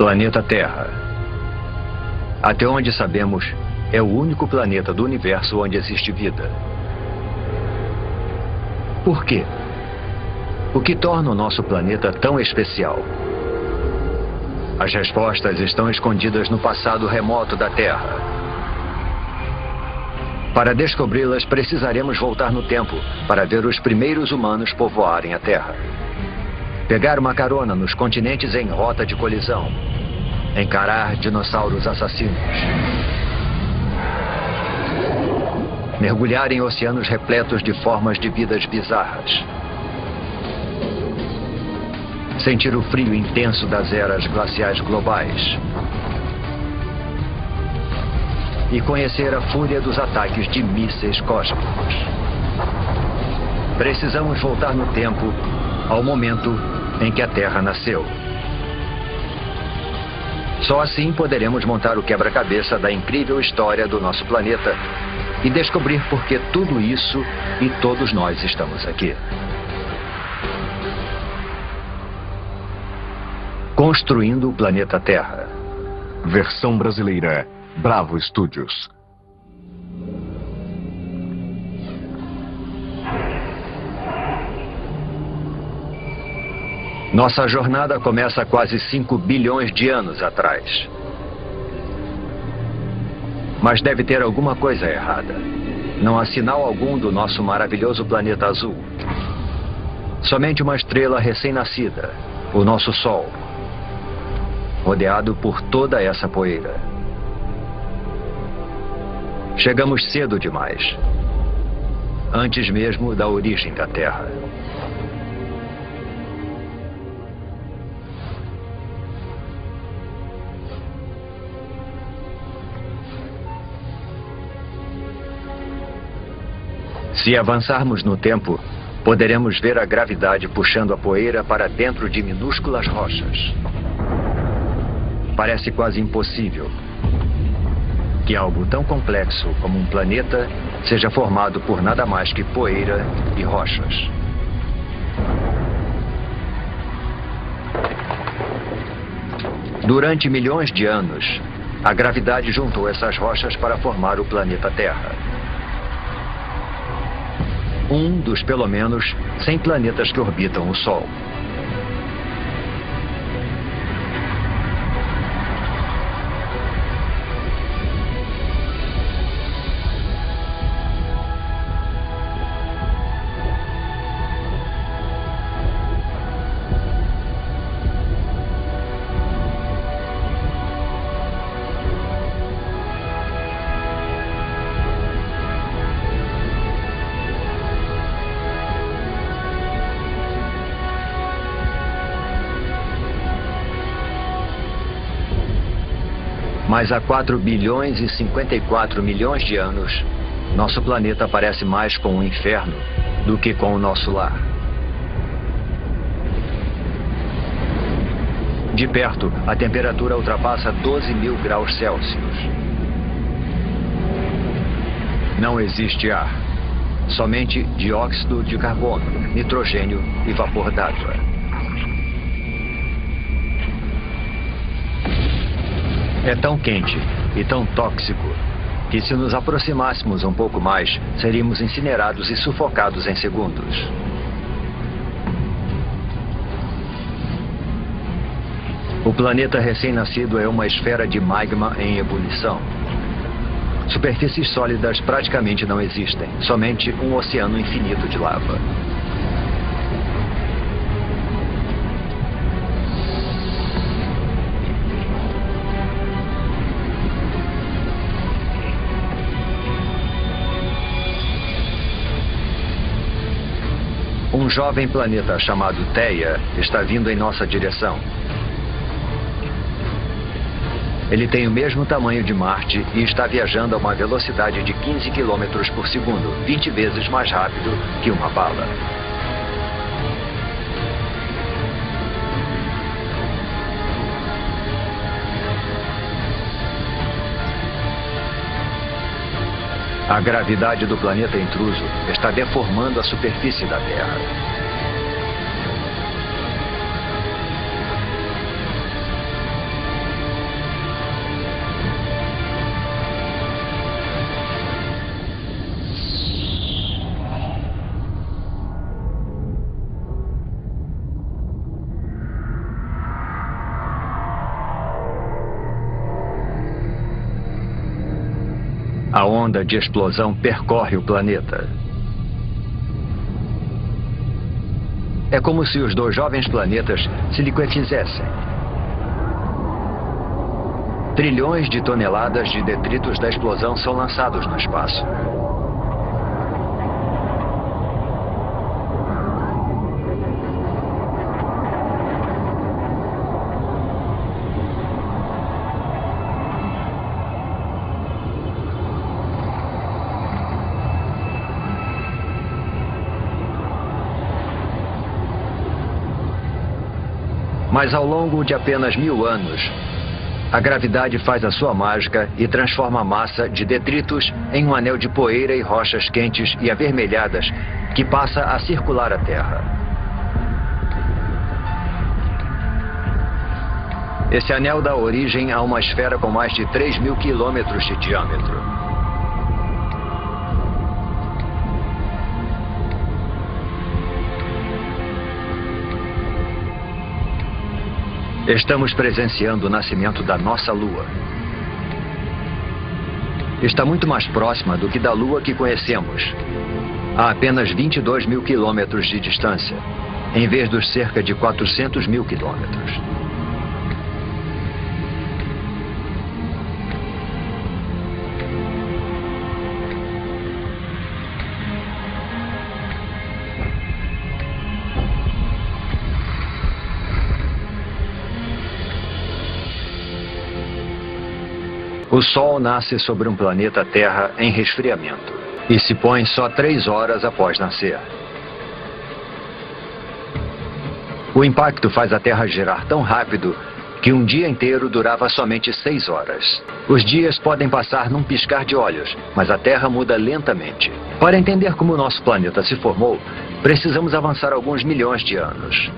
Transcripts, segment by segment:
Planeta Terra. Até onde sabemos, é o único planeta do universo onde existe vida. Por quê? O que torna o nosso planeta tão especial? As respostas estão escondidas no passado remoto da Terra. Para descobri-las, precisaremos voltar no tempo para ver os primeiros humanos povoarem a Terra. Pegar uma carona nos continentes em rota de colisão. Encarar dinossauros assassinos. Mergulhar em oceanos repletos de formas de vidas bizarras. Sentir o frio intenso das eras glaciais globais. E conhecer a fúria dos ataques de mísseis cósmicos. Precisamos voltar no tempo ao momento em que a Terra nasceu. Só assim poderemos montar o quebra-cabeça da incrível história do nosso planeta e descobrir por que tudo isso e todos nós estamos aqui. Construindo o planeta Terra. Versão brasileira, Bravo Studios. Nossa jornada começa há quase 5 bilhões de anos atrás. Mas deve ter alguma coisa errada. Não há sinal algum do nosso maravilhoso planeta azul. Somente uma estrela recém-nascida, o nosso Sol, rodeado por toda essa poeira. Chegamos cedo demais, antes mesmo da origem da Terra. Se avançarmos no tempo, poderemos ver a gravidade puxando a poeira para dentro de minúsculas rochas. Parece quase impossível que algo tão complexo como um planeta seja formado por nada mais que poeira e rochas. Durante milhões de anos, a gravidade juntou essas rochas para formar o planeta Terra. Um dos pelo menos 100 planetas que orbitam o Sol. Mas há 4 bilhões e 54 milhões de anos, nosso planeta parece mais com um inferno do que com o nosso lar. De perto, a temperatura ultrapassa 12.000 graus Celsius. Não existe ar, somente dióxido de carbono, nitrogênio e vapor d'água. É tão quente e tão tóxico que, se nos aproximássemos um pouco mais, seríamos incinerados e sufocados em segundos. O planeta recém-nascido é uma esfera de magma em ebulição. Superfícies sólidas praticamente não existem, somente um oceano infinito de lava. Um jovem planeta chamado Theia está vindo em nossa direção. Ele tem o mesmo tamanho de Marte e está viajando a uma velocidade de 15 km por segundo, 20 vezes mais rápido que uma bala. A gravidade do planeta intruso está deformando a superfície da Terra. A onda de explosão percorre o planeta. É como se os dois jovens planetas se liquefizessem. Trilhões de toneladas de detritos da explosão são lançados no espaço. Mas ao longo de apenas 1000 anos, a gravidade faz a sua mágica e transforma a massa de detritos em um anel de poeira e rochas quentes e avermelhadas que passa a circular a Terra. Esse anel dá origem a uma esfera com mais de 3.000 quilômetros de diâmetro. Estamos presenciando o nascimento da nossa Lua. Está muito mais próxima do que da Lua que conhecemos, a apenas 22.000 quilômetros de distância, em vez dos cerca de 400.000 quilômetros. O Sol nasce sobre um planeta Terra em resfriamento e se põe só 3 horas após nascer. O impacto faz a Terra girar tão rápido que um dia inteiro durava somente 6 horas. Os dias podem passar num piscar de olhos, mas a Terra muda lentamente. Para entender como o nosso planeta se formou, precisamos avançar alguns milhões de anos.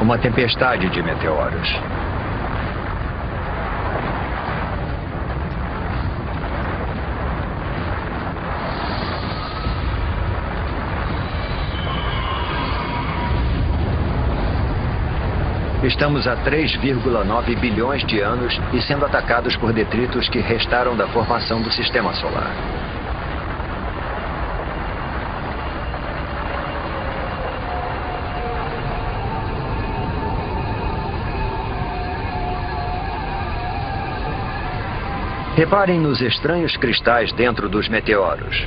Uma tempestade de meteoros. Estamos a 3,9 bilhões de anos e sendo atacados por detritos que restaram da formação do Sistema Solar. Reparem nos estranhos cristais dentro dos meteoros.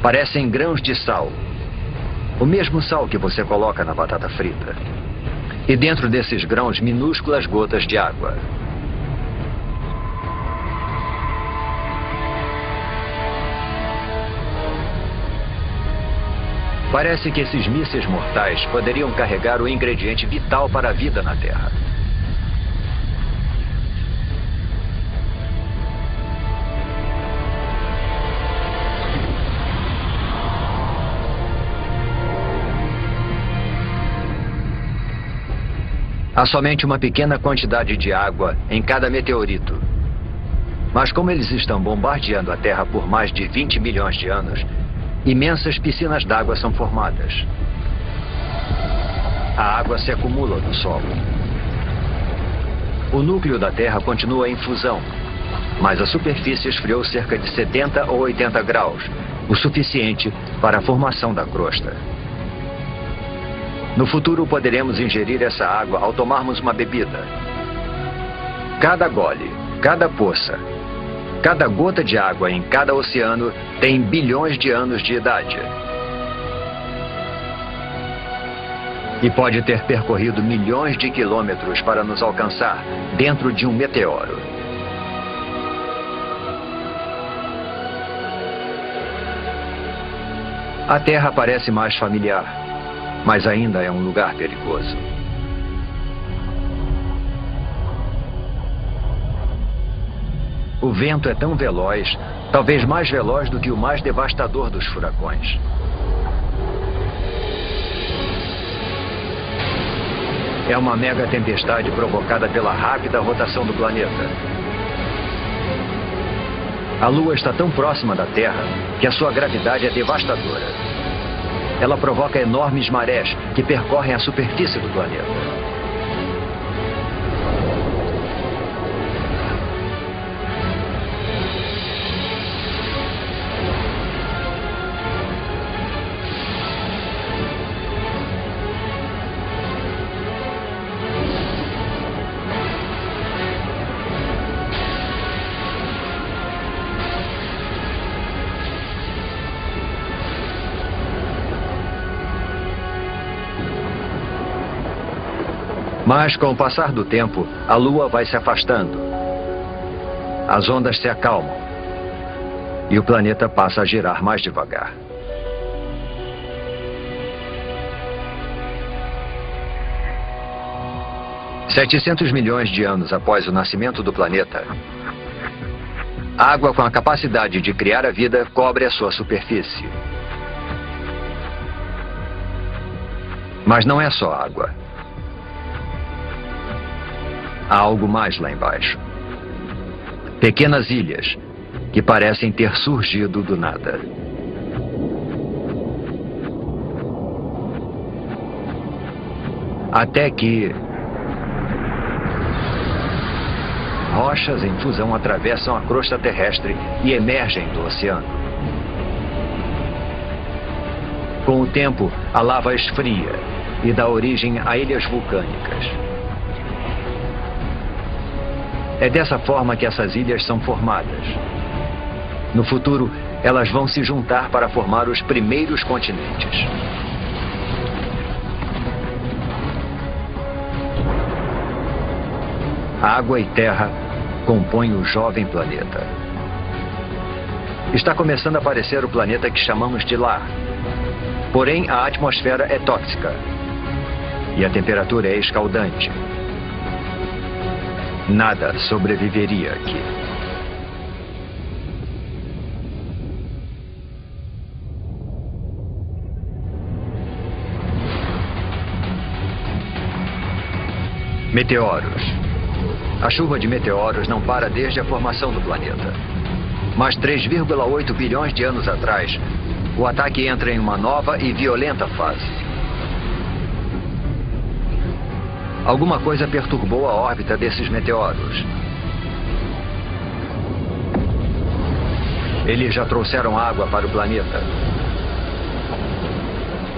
Parecem grãos de sal. O mesmo sal que você coloca na batata frita. E dentro desses grãos, minúsculas gotas de água. Parece que esses mísseis mortais poderiam carregar o ingrediente vital para a vida na Terra. Há somente uma pequena quantidade de água em cada meteorito. Mas como eles estão bombardeando a Terra por mais de 20 milhões de anos, imensas piscinas d'água são formadas. A água se acumula no solo. O núcleo da Terra continua em fusão, mas a superfície esfriou cerca de 70 ou 80 graus, o suficiente para a formação da crosta. No futuro poderemos ingerir essa água ao tomarmos uma bebida. Cada gole, cada poça, cada gota de água em cada oceano tem bilhões de anos de idade. E pode ter percorrido milhões de quilômetros para nos alcançar dentro de um meteoro. A Terra parece mais familiar, mas ainda é um lugar perigoso. O vento é tão veloz, talvez mais veloz do que o mais devastador dos furacões. É uma mega tempestade provocada pela rápida rotação do planeta. A Lua está tão próxima da Terra que a sua gravidade é devastadora. Ela provoca enormes marés que percorrem a superfície do planeta. Mas, com o passar do tempo, a Lua vai se afastando. As ondas se acalmam. E o planeta passa a girar mais devagar. $700 milhões de anos após o nascimento do planeta, a água com a capacidade de criar a vida cobre a sua superfície. Mas não é só água. Há algo mais lá embaixo. Pequenas ilhas que parecem ter surgido do nada. Até que rochas em fusão atravessam a crosta terrestre e emergem do oceano. Com o tempo, a lava esfria e dá origem a ilhas vulcânicas. É dessa forma que essas ilhas são formadas. No futuro, elas vão se juntar para formar os primeiros continentes. Água e terra compõem o jovem planeta. Está começando a aparecer o planeta que chamamos de lar. Porém, a atmosfera é tóxica. E a temperatura é escaldante. Nada sobreviveria aqui. Meteoros. A chuva de meteoros não para desde a formação do planeta. Mas 3,8 bilhões de anos atrás, o ataque entra em uma nova e violenta fase. Alguma coisa perturbou a órbita desses meteoros. Eles já trouxeram água para o planeta.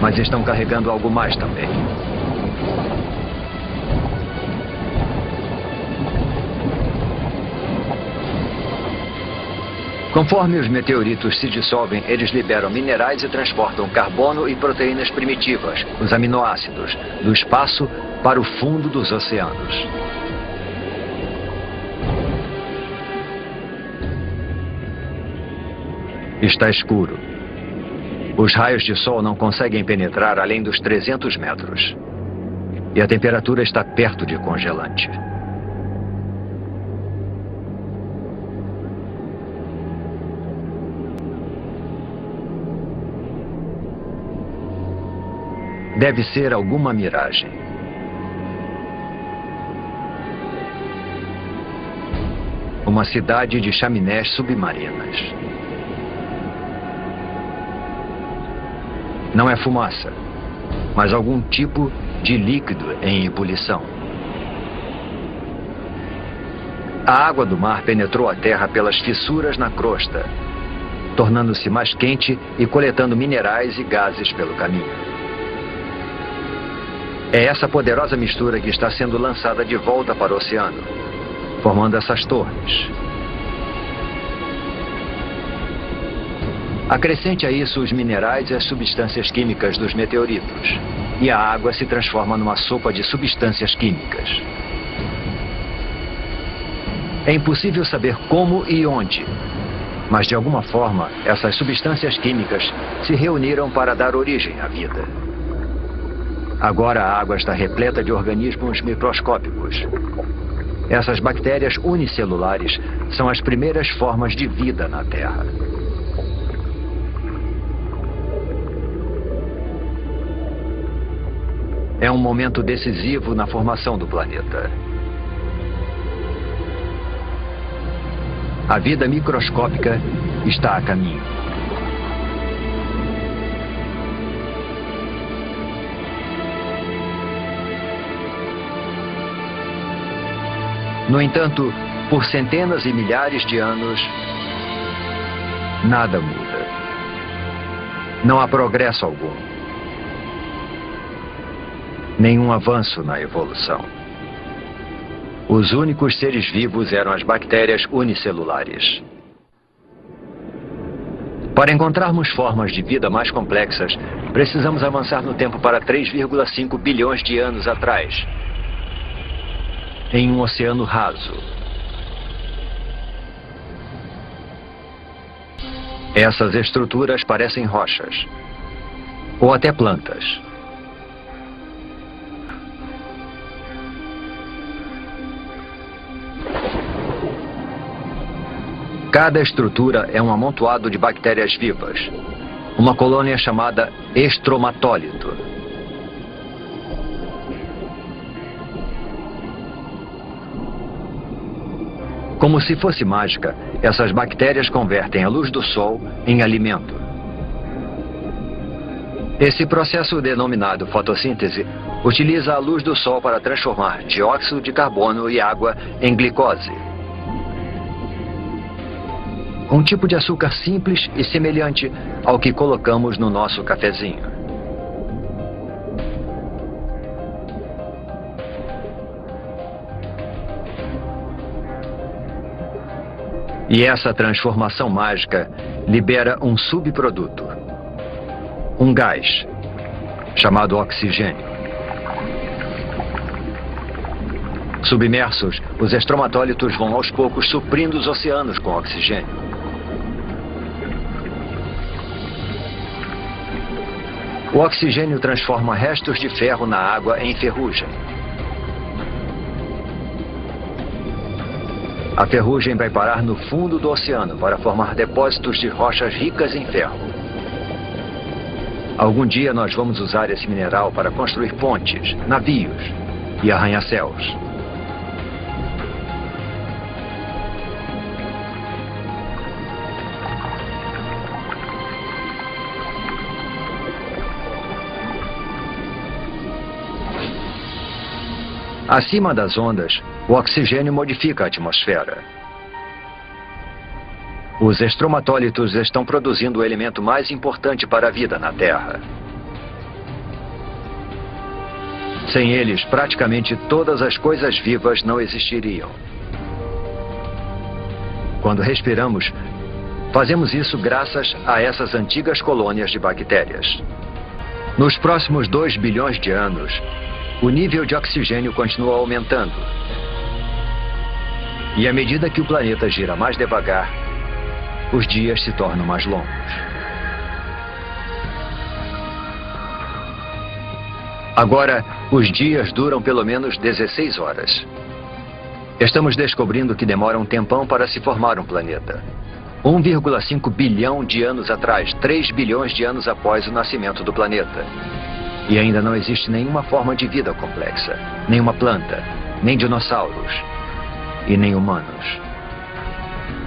Mas estão carregando algo mais também. Conforme os meteoritos se dissolvem, eles liberam minerais e transportam carbono e proteínas primitivas, os aminoácidos, do espaço para o fundo dos oceanos. Está escuro. Os raios de sol não conseguem penetrar além dos 300 metros. E a temperatura está perto de congelante. Deve ser alguma miragem. Uma cidade de chaminés submarinas. Não é fumaça, mas algum tipo de líquido em ebulição. A água do mar penetrou a terra pelas fissuras na crosta, tornando-se mais quente e coletando minerais e gases pelo caminho. É essa poderosa mistura que está sendo lançada de volta para o oceano, formando essas torres. Acrescente a isso os minerais e as substâncias químicas dos meteoritos, e a água se transforma numa sopa de substâncias químicas. É impossível saber como e onde, mas de alguma forma essas substâncias químicas se reuniram para dar origem à vida. Agora a água está repleta de organismos microscópicos. Essas bactérias unicelulares são as primeiras formas de vida na Terra. É um momento decisivo na formação do planeta. A vida microscópica está a caminho. No entanto, por centenas e milhares de anos, nada muda. Não há progresso algum. Nenhum avanço na evolução. Os únicos seres vivos eram as bactérias unicelulares. Para encontrarmos formas de vida mais complexas, precisamos avançar no tempo para 3,5 bilhões de anos atrás, em um oceano raso. Essas estruturas parecem rochas, ou até plantas. Cada estrutura é um amontoado de bactérias vivas, uma colônia chamada estromatólito. Como se fosse mágica, essas bactérias convertem a luz do sol em alimento. Esse processo denominado fotossíntese utiliza a luz do sol para transformar dióxido de carbono e água em glicose. Um tipo de açúcar simples e semelhante ao que colocamos no nosso cafezinho. E essa transformação mágica libera um subproduto, um gás, chamado oxigênio. Submersos, os estromatólitos vão aos poucos suprindo os oceanos com oxigênio. O oxigênio transforma restos de ferro na água em ferrugem. A ferrugem vai parar no fundo do oceano para formar depósitos de rochas ricas em ferro. Algum dia nós vamos usar esse mineral para construir pontes, navios e arranha-céus. Acima das ondas, o oxigênio modifica a atmosfera. Os estromatólitos estão produzindo o elemento mais importante para a vida na Terra. Sem eles, praticamente todas as coisas vivas não existiriam. Quando respiramos, fazemos isso graças a essas antigas colônias de bactérias. Nos próximos 2 bilhões de anos, o nível de oxigênio continua aumentando. E à medida que o planeta gira mais devagar, os dias se tornam mais longos. Agora, os dias duram pelo menos 16 horas. Estamos descobrindo que demora um tempão para se formar um planeta. 1,5 bilhão de anos atrás, 3 bilhões de anos após o nascimento do planeta. E ainda não existe nenhuma forma de vida complexa, nenhuma planta, nem dinossauros e nem humanos.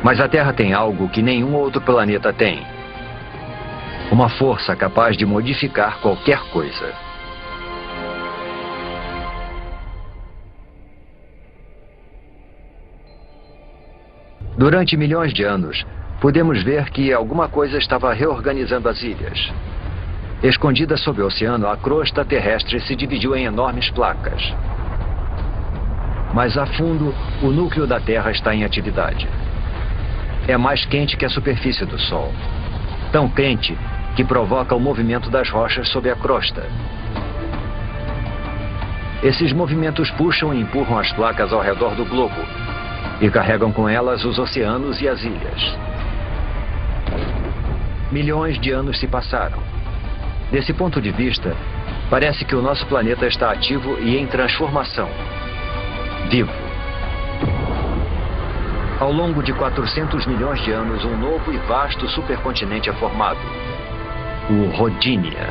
Mas a Terra tem algo que nenhum outro planeta tem. Uma força capaz de modificar qualquer coisa. Durante milhões de anos, pudemos ver que alguma coisa estava reorganizando as ilhas. Escondida sob o oceano, a crosta terrestre se dividiu em enormes placas. Mas a fundo, o núcleo da Terra está em atividade. É mais quente que a superfície do Sol. Tão quente que provoca o movimento das rochas sob a crosta. Esses movimentos puxam e empurram as placas ao redor do globo e carregam com elas os oceanos e as ilhas. Milhões de anos se passaram. Desse ponto de vista, parece que o nosso planeta está ativo e em transformação. Vivo. Ao longo de 400 milhões de anos, um novo e vasto supercontinente é formado. O Rodinia.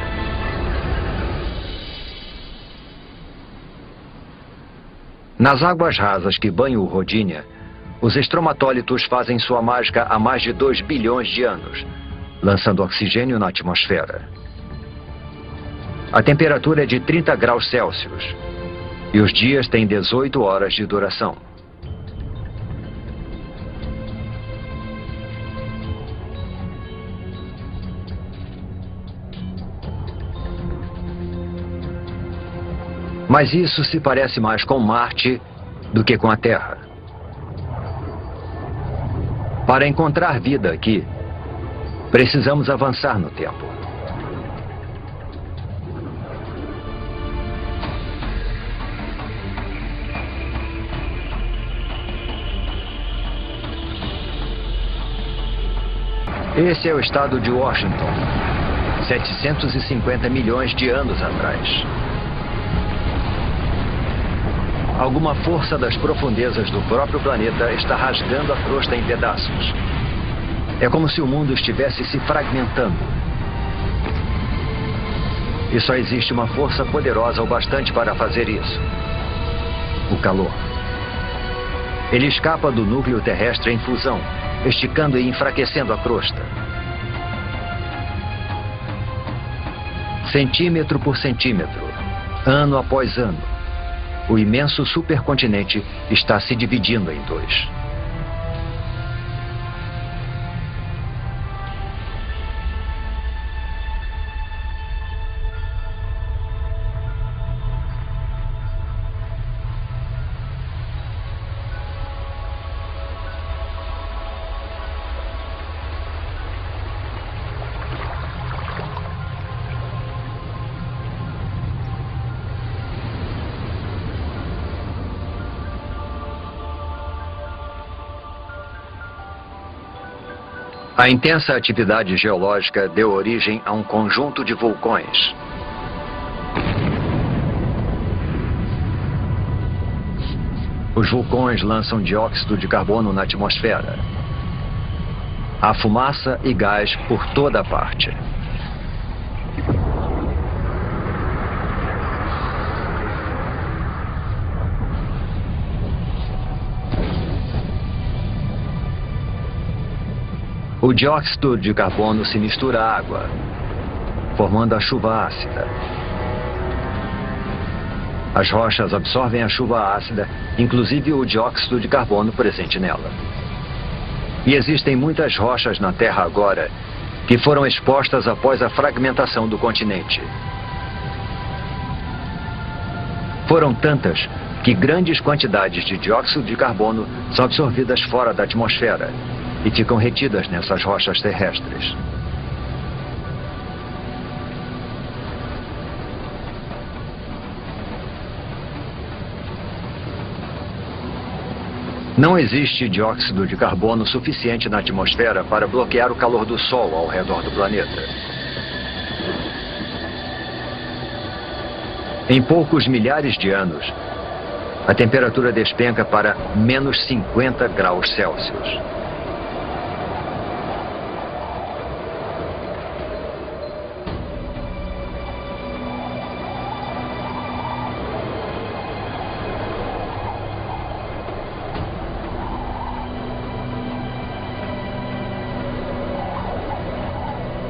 Nas águas rasas que banham o Rodinia, Os estromatólitos fazem sua mágica há mais de 2 bilhões de anos, lançando oxigênio na atmosfera. A temperatura é de 30 graus Celsius e os dias têm 18 horas de duração. Mas isso se parece mais com Marte do que com a Terra. Para encontrar vida aqui, precisamos avançar no tempo. Esse é o estado de Washington, 750 milhões de anos atrás. Alguma força das profundezas do próprio planeta está rasgando a crosta em pedaços. É como se o mundo estivesse se fragmentando. E só existe uma força poderosa o bastante para fazer isso: o calor. Ele escapa do núcleo terrestre em fusão, esticando e enfraquecendo a crosta. Centímetro por centímetro, ano após ano, o imenso supercontinente está se dividindo em dois. A intensa atividade geológica deu origem a um conjunto de vulcões. Os vulcões lançam dióxido de carbono na atmosfera. Há fumaça e gás por toda parte. O dióxido de carbono se mistura à água, formando a chuva ácida. As rochas absorvem a chuva ácida, inclusive o dióxido de carbono presente nela. E existem muitas rochas na Terra agora que foram expostas após a fragmentação do continente. Foram tantas que grandes quantidades de dióxido de carbono são absorvidas fora da atmosfera e ficam retidas nessas rochas terrestres. Não existe dióxido de carbono suficiente na atmosfera para bloquear o calor do Sol ao redor do planeta. Em poucos milhares de anos, a temperatura despenca para menos 50 graus Celsius.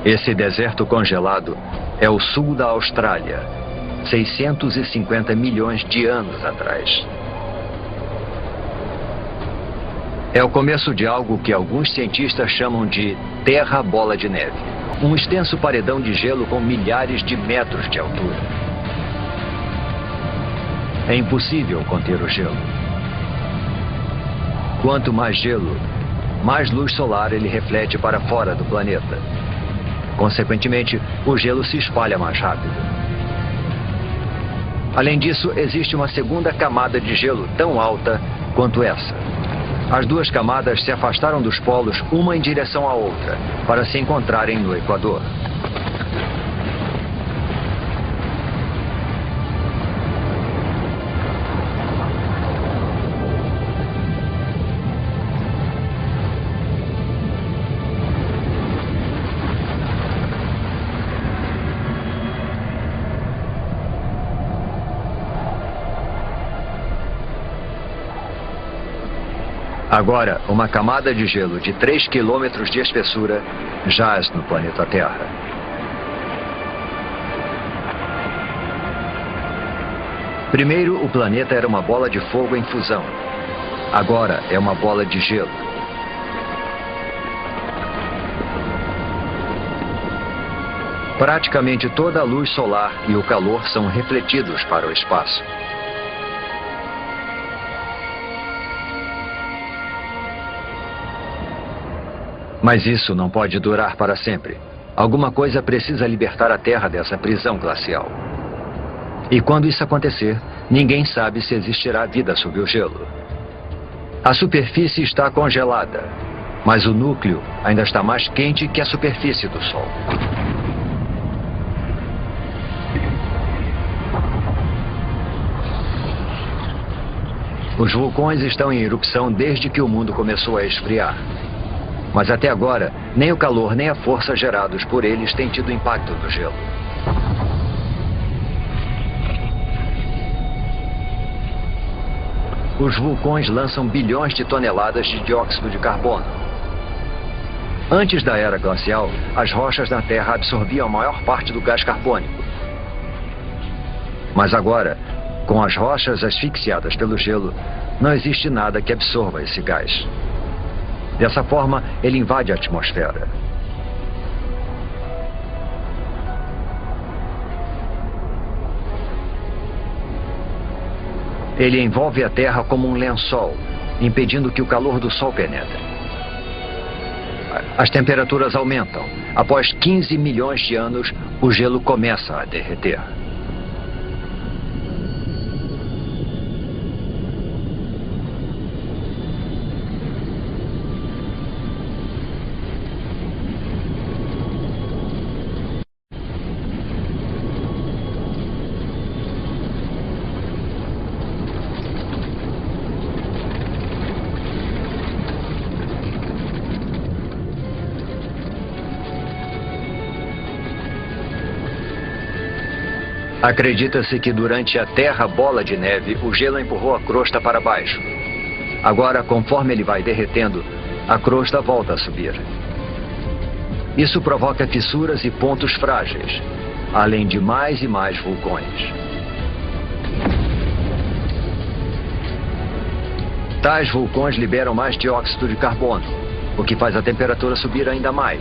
Esse deserto congelado é o sul da Austrália, 650 milhões de anos atrás. É o começo de algo que alguns cientistas chamam de Terra Bola de Neve. Um extenso paredão de gelo com milhares de metros de altura. É impossível conter o gelo. Quanto mais gelo, mais luz solar ele reflete para fora do planeta. Consequentemente, o gelo se espalha mais rápido. Além disso, existe uma segunda camada de gelo tão alta quanto essa. As duas camadas se afastaram dos polos uma em direção à outra, para se encontrarem no Equador. Agora, uma camada de gelo de 3 quilômetros de espessura jaz no planeta Terra. Primeiro, o planeta era uma bola de fogo em fusão. Agora é uma bola de gelo. Praticamente toda a luz solar e o calor são refletidos para o espaço. Mas isso não pode durar para sempre. Alguma coisa precisa libertar a Terra dessa prisão glacial. E quando isso acontecer, ninguém sabe se existirá vida sob o gelo. A superfície está congelada, mas o núcleo ainda está mais quente que a superfície do Sol. Os vulcões estão em erupção desde que o mundo começou a esfriar. Mas até agora, nem o calor nem a força gerados por eles têm tido impacto no gelo. Os vulcões lançam bilhões de toneladas de dióxido de carbono. Antes da era glacial, as rochas na Terra absorviam a maior parte do gás carbônico. Mas agora, com as rochas asfixiadas pelo gelo, não existe nada que absorva esse gás. Dessa forma, ele invade a atmosfera. Ele envolve a Terra como um lençol, impedindo que o calor do Sol penetre. As temperaturas aumentam. Após 15 milhões de anos, o gelo começa a derreter. Acredita-se que durante a Terra Bola de Neve, o gelo empurrou a crosta para baixo. Agora, conforme ele vai derretendo, a crosta volta a subir. Isso provoca fissuras e pontos frágeis, além de mais e mais vulcões. Tais vulcões liberam mais dióxido de carbono, o que faz a temperatura subir ainda mais.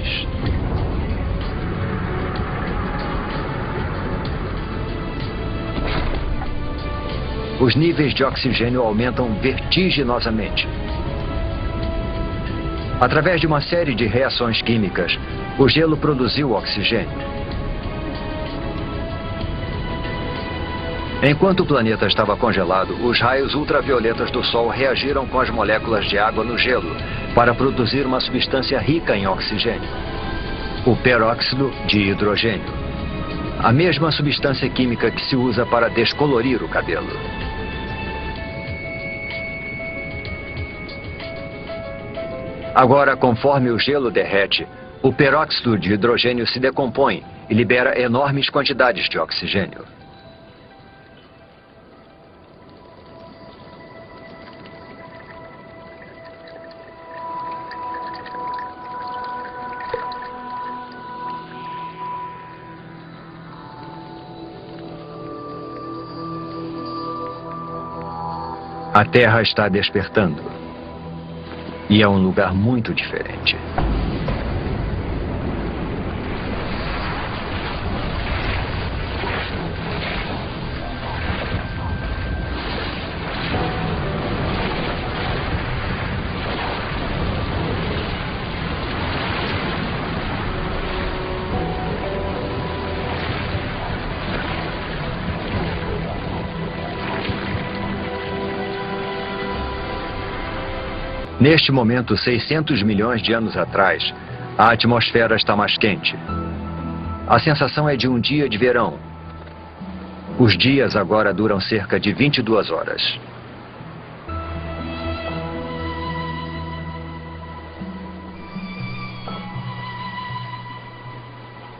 Os níveis de oxigênio aumentam vertiginosamente. Através de uma série de reações químicas, o gelo produziu oxigênio. Enquanto o planeta estava congelado, os raios ultravioletas do Sol reagiram com as moléculas de água no gelo para produzir uma substância rica em oxigênio, o peróxido de hidrogênio. A mesma substância química que se usa para descolorir o cabelo. Agora, conforme o gelo derrete, o peróxido de hidrogênio se decompõe e libera enormes quantidades de oxigênio. A Terra está despertando. E é um lugar muito diferente. Neste momento, 600 milhões de anos atrás, a atmosfera está mais quente. A sensação é de um dia de verão. Os dias agora duram cerca de 22 horas.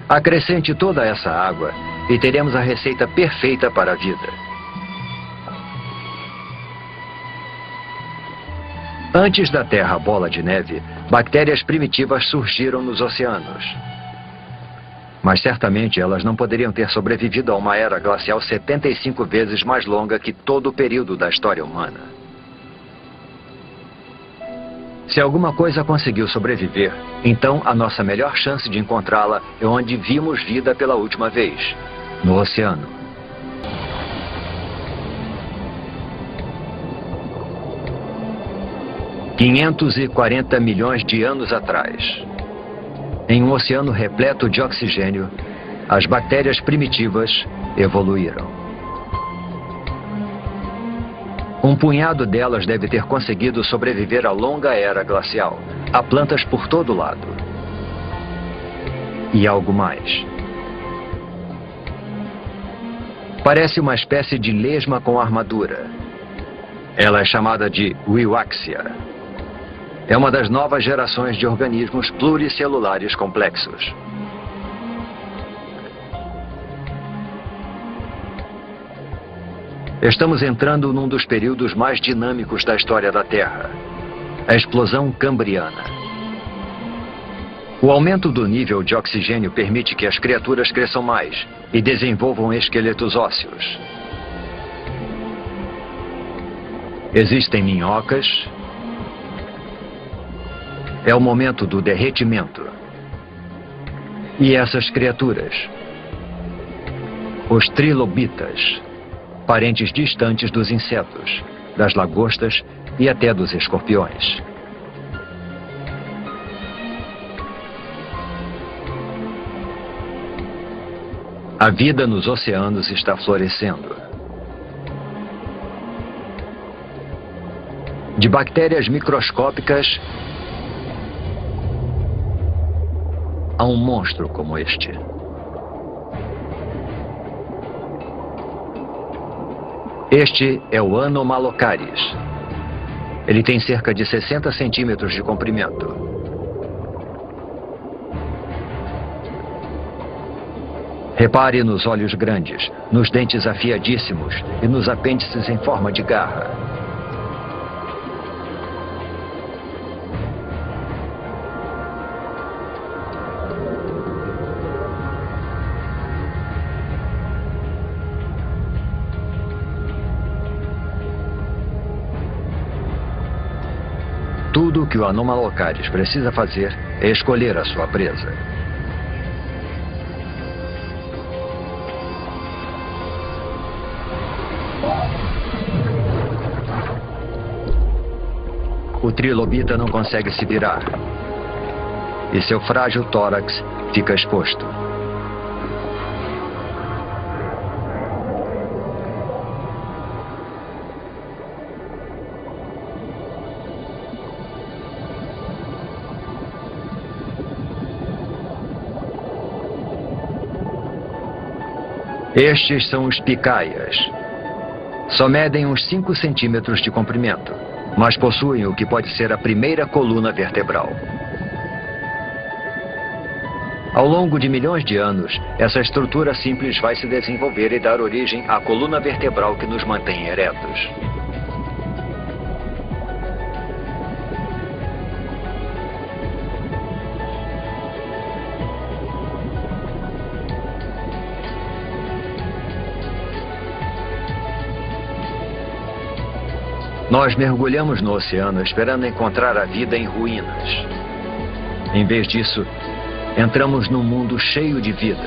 Acrescente toda essa água e teremos a receita perfeita para a vida. Antes da Terra bola de neve, bactérias primitivas surgiram nos oceanos. Mas certamente elas não poderiam ter sobrevivido a uma era glacial 75 vezes mais longa que todo o período da história humana. Se alguma coisa conseguiu sobreviver, então a nossa melhor chance de encontrá-la é onde vimos vida pela última vez, no oceano. $540 milhões de anos atrás. Em um oceano repleto de oxigênio, as bactérias primitivas evoluíram. Um punhado delas deve ter conseguido sobreviver à longa era glacial. Há plantas por todo lado. E algo mais. Parece uma espécie de lesma com armadura. Ela é chamada de Wiwaxia. É uma das novas gerações de organismos pluricelulares complexos. Estamos entrando num dos períodos mais dinâmicos da história da Terra, a explosão cambriana. O aumento do nível de oxigênio permite que as criaturas cresçam mais e desenvolvam esqueletos ósseos. Existem minhocas. É o momento do derretimento. E essas criaturas, os trilobitas, parentes distantes dos insetos, das lagostas e até dos escorpiões. A vida nos oceanos está florescendo. De bactérias microscópicas a um monstro como este. Este é o Anomalocaris. Ele tem cerca de 60 centímetros de comprimento. Repare nos olhos grandes, nos dentes afiadíssimos e nos apêndices em forma de garra. Tudo o que o Anomalocaris precisa fazer é escolher a sua presa. O trilobita não consegue se virar e seu frágil tórax fica exposto. Estes são os picaias. Só medem uns 5 centímetros de comprimento, mas possuem o que pode ser a primeira coluna vertebral. Ao longo de milhões de anos, essa estrutura simples vai se desenvolver e dar origem à coluna vertebral que nos mantém eretos. Nós mergulhamos no oceano esperando encontrar a vida em ruínas. Em vez disso, entramos num mundo cheio de vida,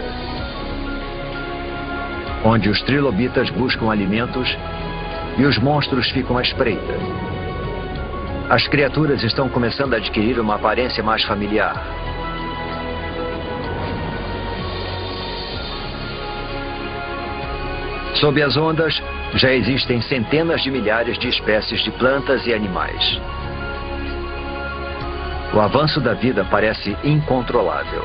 onde os trilobitas buscam alimentos e os monstros ficam à espreita. As criaturas estão começando a adquirir uma aparência mais familiar. Sob as ondas, já existem centenas de milhares de espécies de plantas e animais. O avanço da vida parece incontrolável.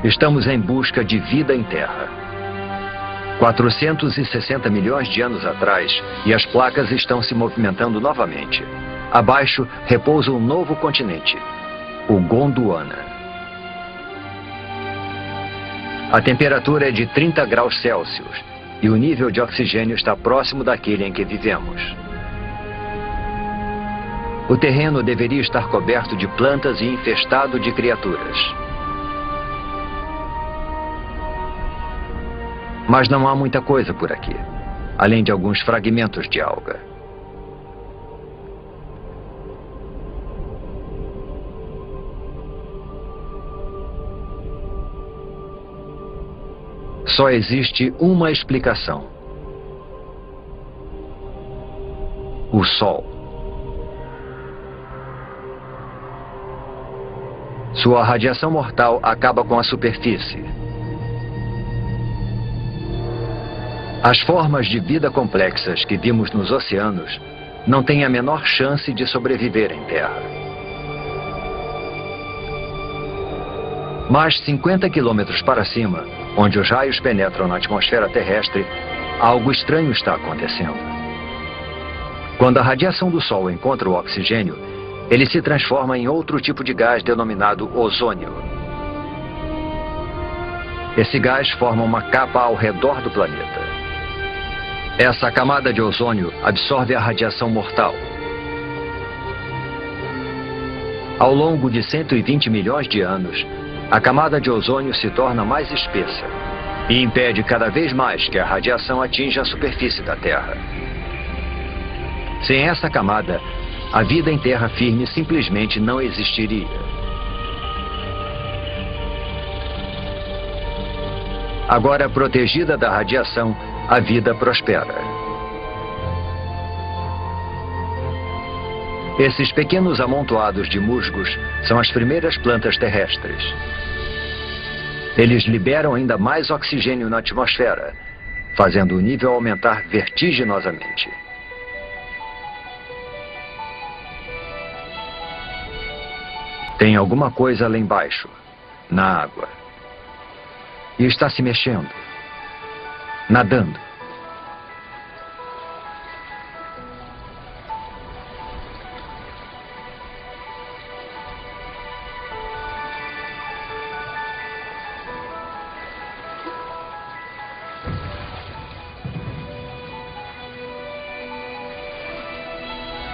Estamos em busca de vida em Terra. 460 milhões de anos atrás, e as placas estão se movimentando novamente. Abaixo repousa um novo continente, o Gondwana. A temperatura é de 30 graus Celsius e o nível de oxigênio está próximo daquele em que vivemos. O terreno deveria estar coberto de plantas e infestado de criaturas. Mas não há muita coisa por aqui, além de alguns fragmentos de alga. Só existe uma explicação: o Sol. Sua radiação mortal acaba com a superfície. As formas de vida complexas que vimos nos oceanos não têm a menor chance de sobreviver em Terra. Mas 50 quilômetros para cima, onde os raios penetram na atmosfera terrestre, algo estranho está acontecendo. Quando a radiação do Sol encontra o oxigênio, ele se transforma em outro tipo de gás denominado ozônio. Esse gás forma uma capa ao redor do planeta. Essa camada de ozônio absorve a radiação mortal. Ao longo de 120 milhões de anos, a camada de ozônio se torna mais espessa e impede cada vez mais que a radiação atinja a superfície da Terra. Sem essa camada, a vida em terra firme simplesmente não existiria. Agora protegida da radiação, a vida prospera. Esses pequenos amontoados de musgos são as primeiras plantas terrestres. Eles liberam ainda mais oxigênio na atmosfera, fazendo o nível aumentar vertiginosamente. Tem alguma coisa lá embaixo, na água. E está se mexendo, nadando.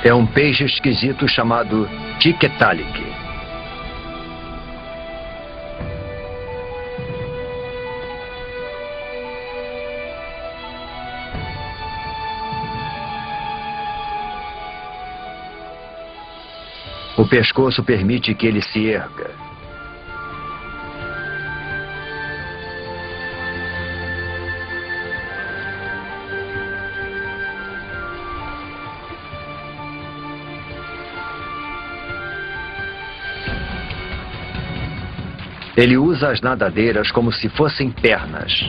É um peixe esquisito chamado Tiktaalik. O pescoço permite que ele se erga. Ele usa as nadadeiras como se fossem pernas.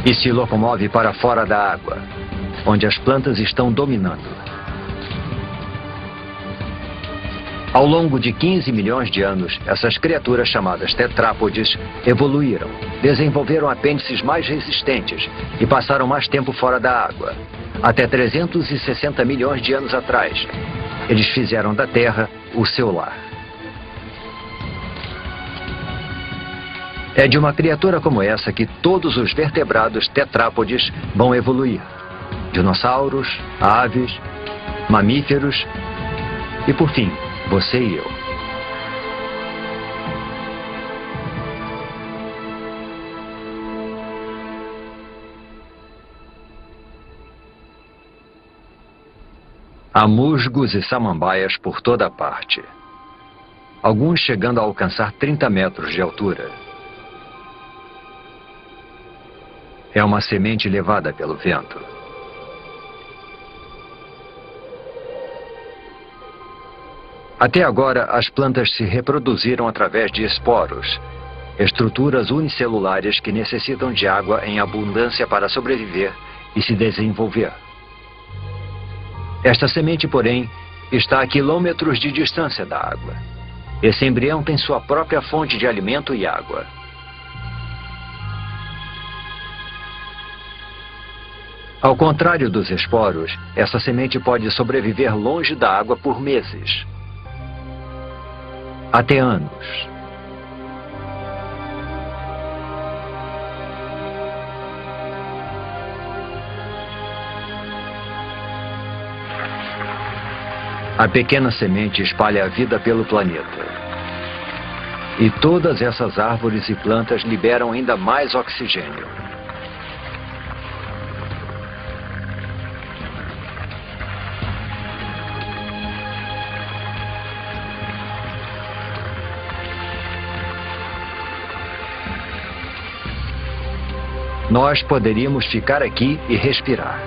E se locomove para fora da água, onde as plantas estão dominando. Ao longo de 15 milhões de anos, essas criaturas chamadas tetrápodes evoluíram, desenvolveram apêndices mais resistentes e passaram mais tempo fora da água. Até 360 milhões de anos atrás, eles fizeram da Terra o seu lar. É de uma criatura como essa que todos os vertebrados tetrápodes vão evoluir. Dinossauros, aves, mamíferos e, por fim, você e eu. Há musgos e samambaias por toda parte. Alguns chegando a alcançar 30 metros de altura. É uma semente levada pelo vento. Até agora, as plantas se reproduziram através de esporos, estruturas unicelulares que necessitam de água em abundância para sobreviver e se desenvolver. Esta semente, porém, está a quilômetros de distância da água. Esse embrião tem sua própria fonte de alimento e água. Ao contrário dos esporos, essa semente pode sobreviver longe da água por meses, até anos. A pequena semente espalha a vida pelo planeta. E todas essas árvores e plantas liberam ainda mais oxigênio. Nós poderíamos ficar aqui e respirar.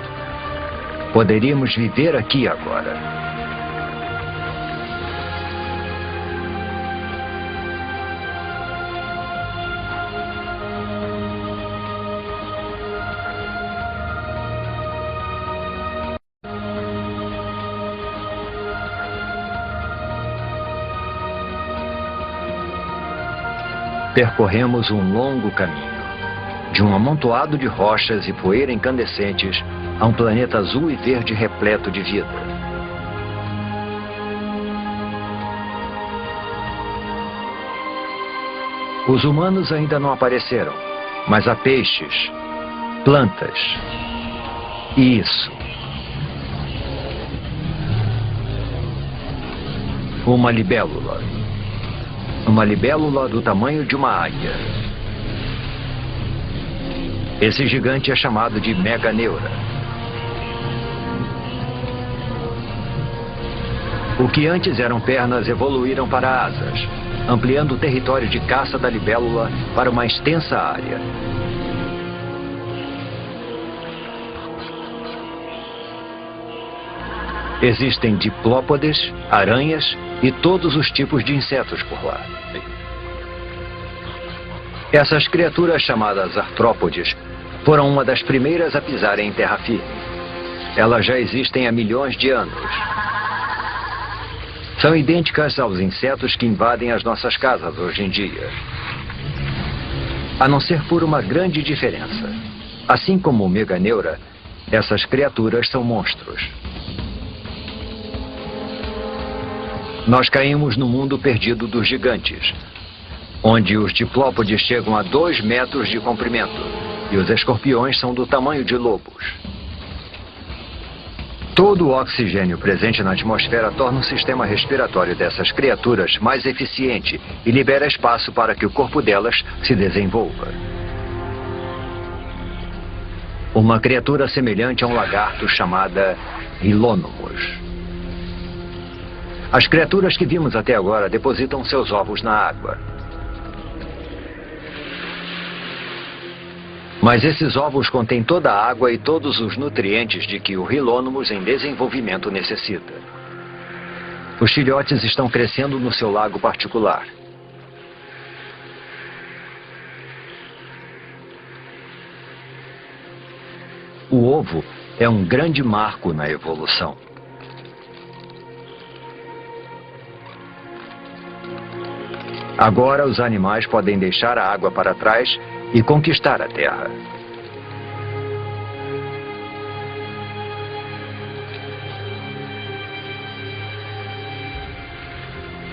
Poderíamos viver aqui agora. Percorremos um longo caminho, de um amontoado de rochas e poeira incandescentes a um planeta azul e verde repleto de vida. Os humanos ainda não apareceram, mas há peixes, plantas e isso. Uma libélula. Uma libélula do tamanho de uma águia. Esse gigante é chamado de Meganeura. O que antes eram pernas evoluíram para asas, ampliando o território de caça da libélula para uma extensa área. Existem diplópodes, aranhas e todos os tipos de insetos por lá. Essas criaturas chamadas artrópodes foram uma das primeiras a pisarem em terra firme. Elas já existem há milhões de anos. São idênticas aos insetos que invadem as nossas casas hoje em dia. A não ser por uma grande diferença. Assim como o Meganeura, essas criaturas são monstros. Nós caímos no mundo perdido dos gigantes, onde os diplópodes chegam a 2 metros de comprimento e os escorpiões são do tamanho de lobos. Todo o oxigênio presente na atmosfera torna o sistema respiratório dessas criaturas mais eficiente e libera espaço para que o corpo delas se desenvolva. Uma criatura semelhante a um lagarto chamada Rilônomos. As criaturas que vimos até agora depositam seus ovos na água. Mas esses ovos contêm toda a água e todos os nutrientes de que o Rilônomos em desenvolvimento necessita. Os filhotes estão crescendo no seu lago particular. O ovo é um grande marco na evolução. Agora os animais podem deixar a água para trás e conquistar a terra.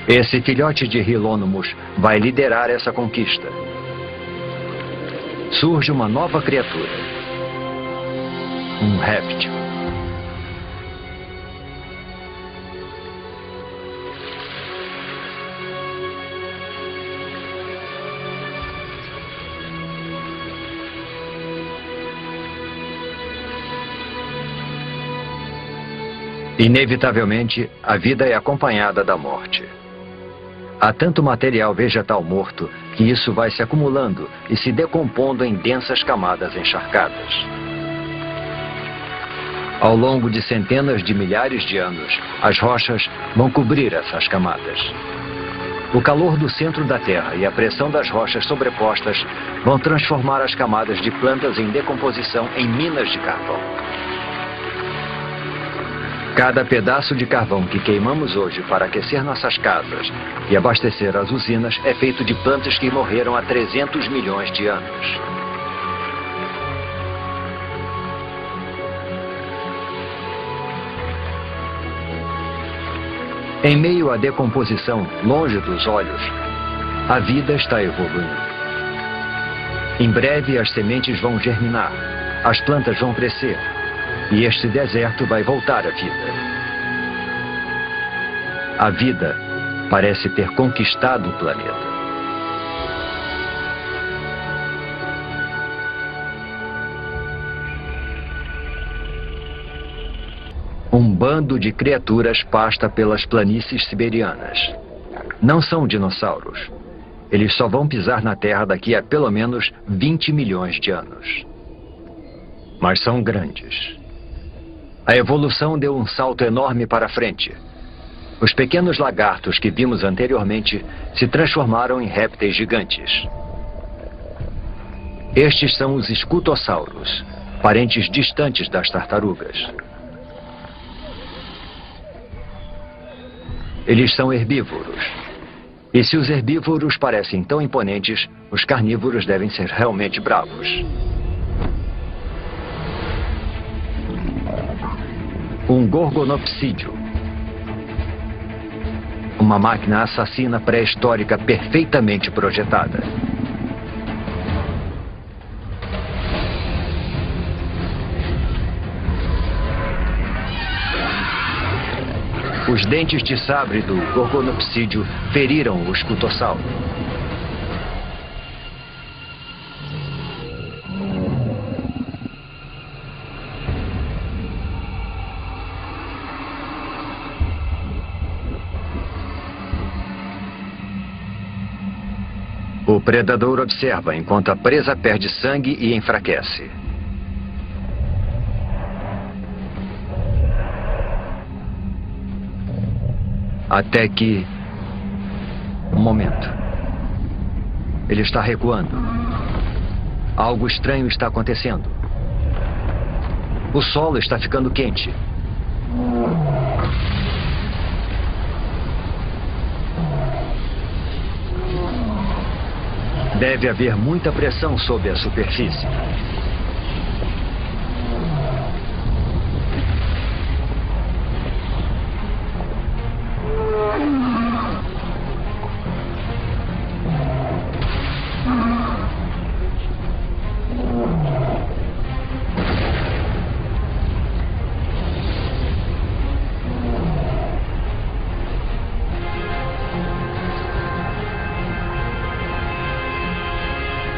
Esse filhote de Rilônomos vai liderar essa conquista. Surge uma nova criatura. Um réptil. Inevitavelmente, a vida é acompanhada da morte. Há tanto material vegetal morto que isso vai se acumulando e se decompondo em densas camadas encharcadas. Ao longo de centenas de milhares de anos, as rochas vão cobrir essas camadas. O calor do centro da Terra e a pressão das rochas sobrepostas vão transformar as camadas de plantas em decomposição em minas de carvão. Cada pedaço de carvão que queimamos hoje para aquecer nossas casas e abastecer as usinas é feito de plantas que morreram há 300 milhões de anos. Em meio à decomposição, longe dos olhos, a vida está evoluindo. Em breve as sementes vão germinar, as plantas vão crescer e este deserto vai voltar à vida. A vida parece ter conquistado o planeta. Um bando de criaturas pasta pelas planícies siberianas. Não são dinossauros. Eles só vão pisar na Terra daqui a pelo menos 20 milhões de anos. Mas são grandes. A evolução deu um salto enorme para frente. Os pequenos lagartos que vimos anteriormente se transformaram em répteis gigantes. Estes são os escutossauros, parentes distantes das tartarugas. Eles são herbívoros. E se os herbívoros parecem tão imponentes, os carnívoros devem ser realmente bravos. Um gorgonopsídeo. Uma máquina assassina pré-histórica perfeitamente projetada. Os dentes de sabre do gorgonopsídeo feriram o escutossauro. O predador observa enquanto a presa perde sangue e enfraquece. Até que... Um momento. Ele está recuando. Algo estranho está acontecendo. O solo está ficando quente. Deve haver muita pressão sobre a superfície.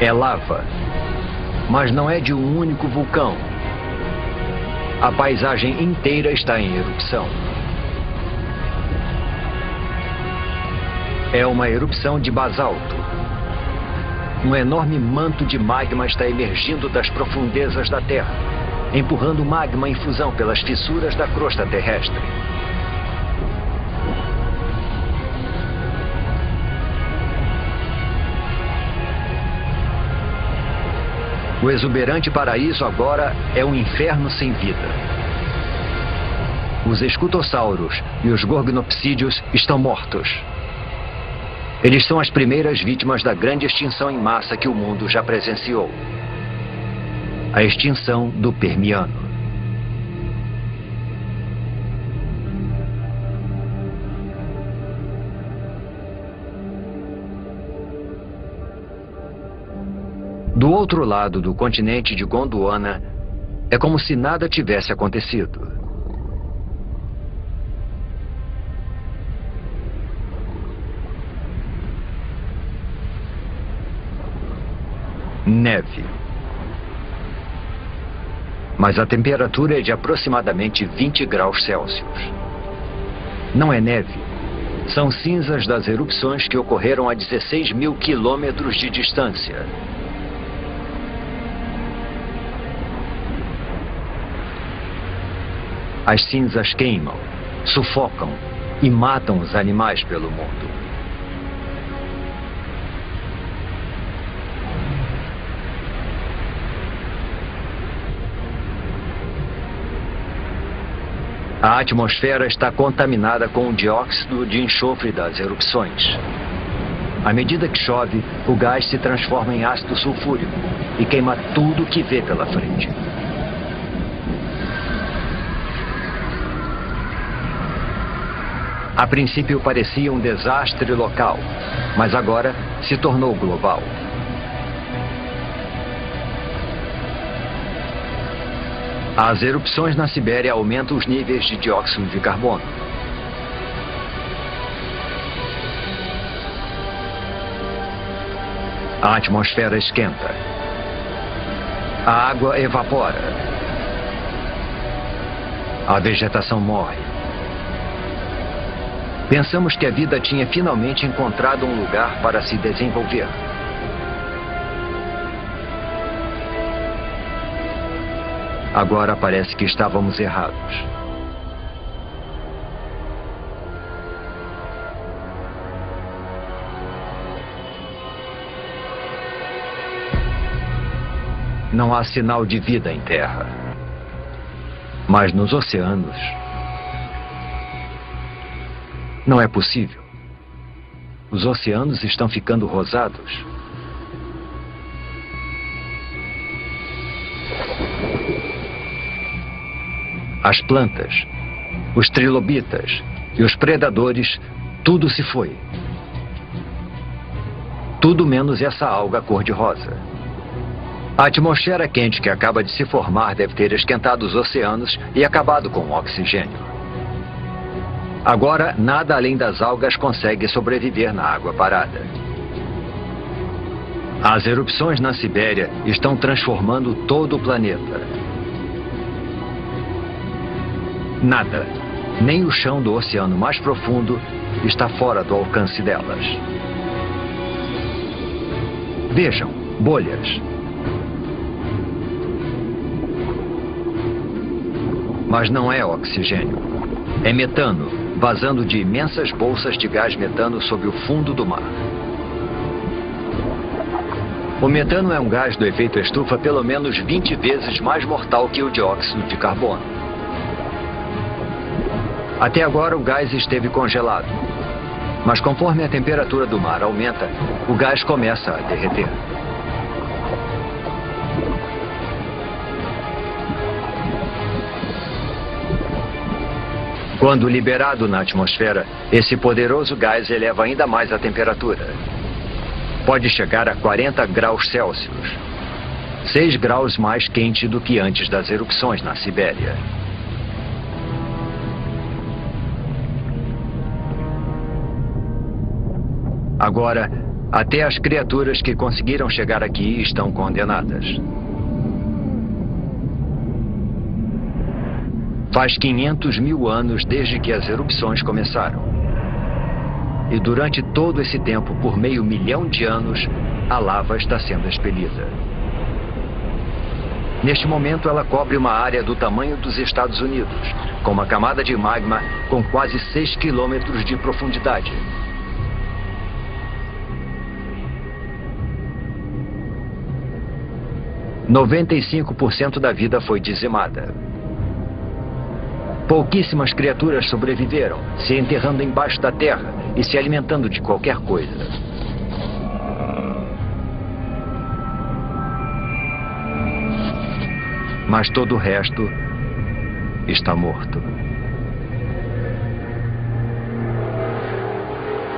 É lava, mas não é de um único vulcão. A paisagem inteira está em erupção. É uma erupção de basalto. Um enorme manto de magma está emergindo das profundezas da Terra, empurrando magma em fusão pelas fissuras da crosta terrestre. O exuberante paraíso agora é um inferno sem vida. Os escutossauros e os gorgonopsídeos estão mortos. Eles são as primeiras vítimas da grande extinção em massa que o mundo já presenciou. A extinção do Permiano. Do outro lado do continente de Gondwana, é como se nada tivesse acontecido. Neve. Mas a temperatura é de aproximadamente 20 graus Celsius. Não é neve. São cinzas das erupções que ocorreram a 16 mil quilômetros de distância. As cinzas queimam, sufocam e matam os animais pelo mundo. A atmosfera está contaminada com o dióxido de enxofre das erupções. À medida que chove, o gás se transforma em ácido sulfúrico e queima tudo que vê pela frente. A princípio parecia um desastre local, mas agora se tornou global. As erupções na Sibéria aumentam os níveis de dióxido de carbono. A atmosfera esquenta. A água evapora. A vegetação morre. Pensamos que a vida tinha finalmente encontrado um lugar para se desenvolver. Agora parece que estávamos errados. Não há sinal de vida em terra. Mas nos oceanos, não é possível. Os oceanos estão ficando rosados. As plantas, os trilobitas e os predadores, tudo se foi. Tudo menos essa alga cor-de-rosa. A atmosfera quente que acaba de se formar deve ter esquentado os oceanos e acabado com o oxigênio. Agora, nada além das algas consegue sobreviver na água parada. As erupções na Sibéria estão transformando todo o planeta. Nada, nem o chão do oceano mais profundo, está fora do alcance delas. Vejam, bolhas. Mas não é oxigênio. É metano, vazando de imensas bolsas de gás metano sob o fundo do mar. O metano é um gás do efeito estufa pelo menos 20 vezes mais mortal que o dióxido de carbono. Até agora o gás esteve congelado. Mas conforme a temperatura do mar aumenta, o gás começa a derreter. Quando liberado na atmosfera, esse poderoso gás eleva ainda mais a temperatura. Pode chegar a 40 graus Celsius, 6 graus mais quente do que antes das erupções na Sibéria. Agora, até as criaturas que conseguiram chegar aqui estão condenadas. Faz 500 mil anos desde que as erupções começaram. E durante todo esse tempo, por meio milhão de anos, a lava está sendo expelida. Neste momento, ela cobre uma área do tamanho dos Estados Unidos, com uma camada de magma com quase 6 quilômetros de profundidade. – 95% da vida foi dizimada. Pouquíssimas criaturas sobreviveram, se enterrando embaixo da terra e se alimentando de qualquer coisa. Mas todo o resto está morto.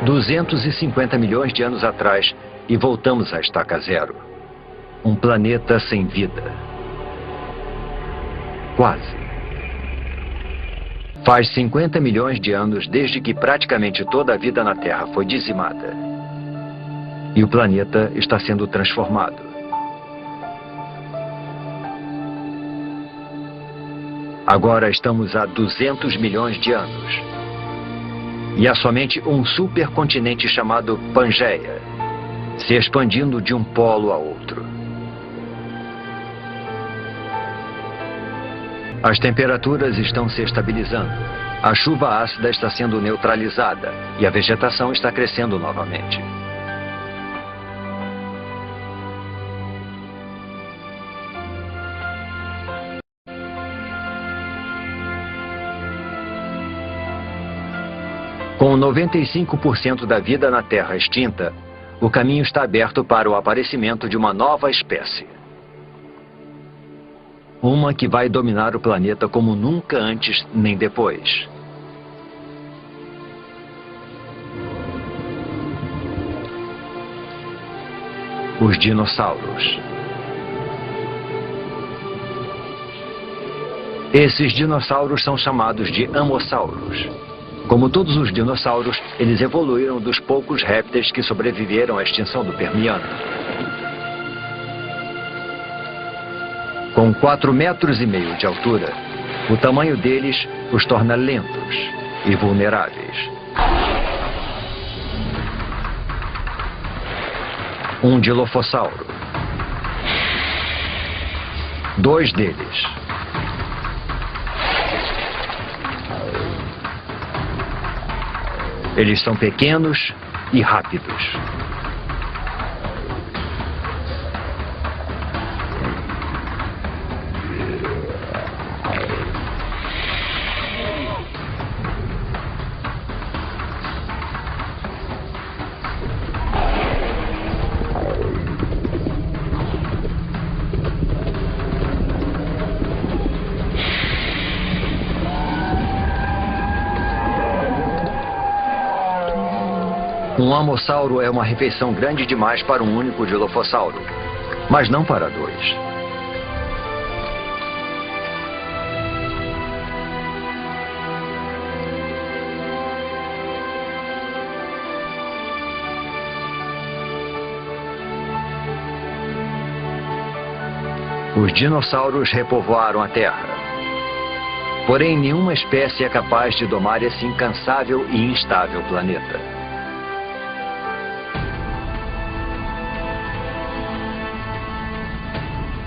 250 milhões de anos atrás e voltamos à estaca zero. Um planeta sem vida. Quase. Faz 50 milhões de anos desde que praticamente toda a vida na Terra foi dizimada. E o planeta está sendo transformado. Agora estamos há 200 milhões de anos. E há somente um supercontinente chamado Pangeia, se expandindo de um polo a outro. As temperaturas estão se estabilizando, a chuva ácida está sendo neutralizada e a vegetação está crescendo novamente. Com 95% da vida na Terra extinta, o caminho está aberto para o aparecimento de uma nova espécie. Uma que vai dominar o planeta como nunca antes nem depois. Os dinossauros. Esses dinossauros são chamados de amossauros. Como todos os dinossauros, eles evoluíram dos poucos répteis que sobreviveram à extinção do Permiano. Com 4,5 metros de altura, o tamanho deles os torna lentos e vulneráveis. Um dilofossauro. 2 deles. Eles são pequenos e rápidos. Um amossauro é uma refeição grande demais para um único dilofossauro, mas não para 2. Os dinossauros repovoaram a Terra. Porém, nenhuma espécie é capaz de domar esse incansável e instável planeta.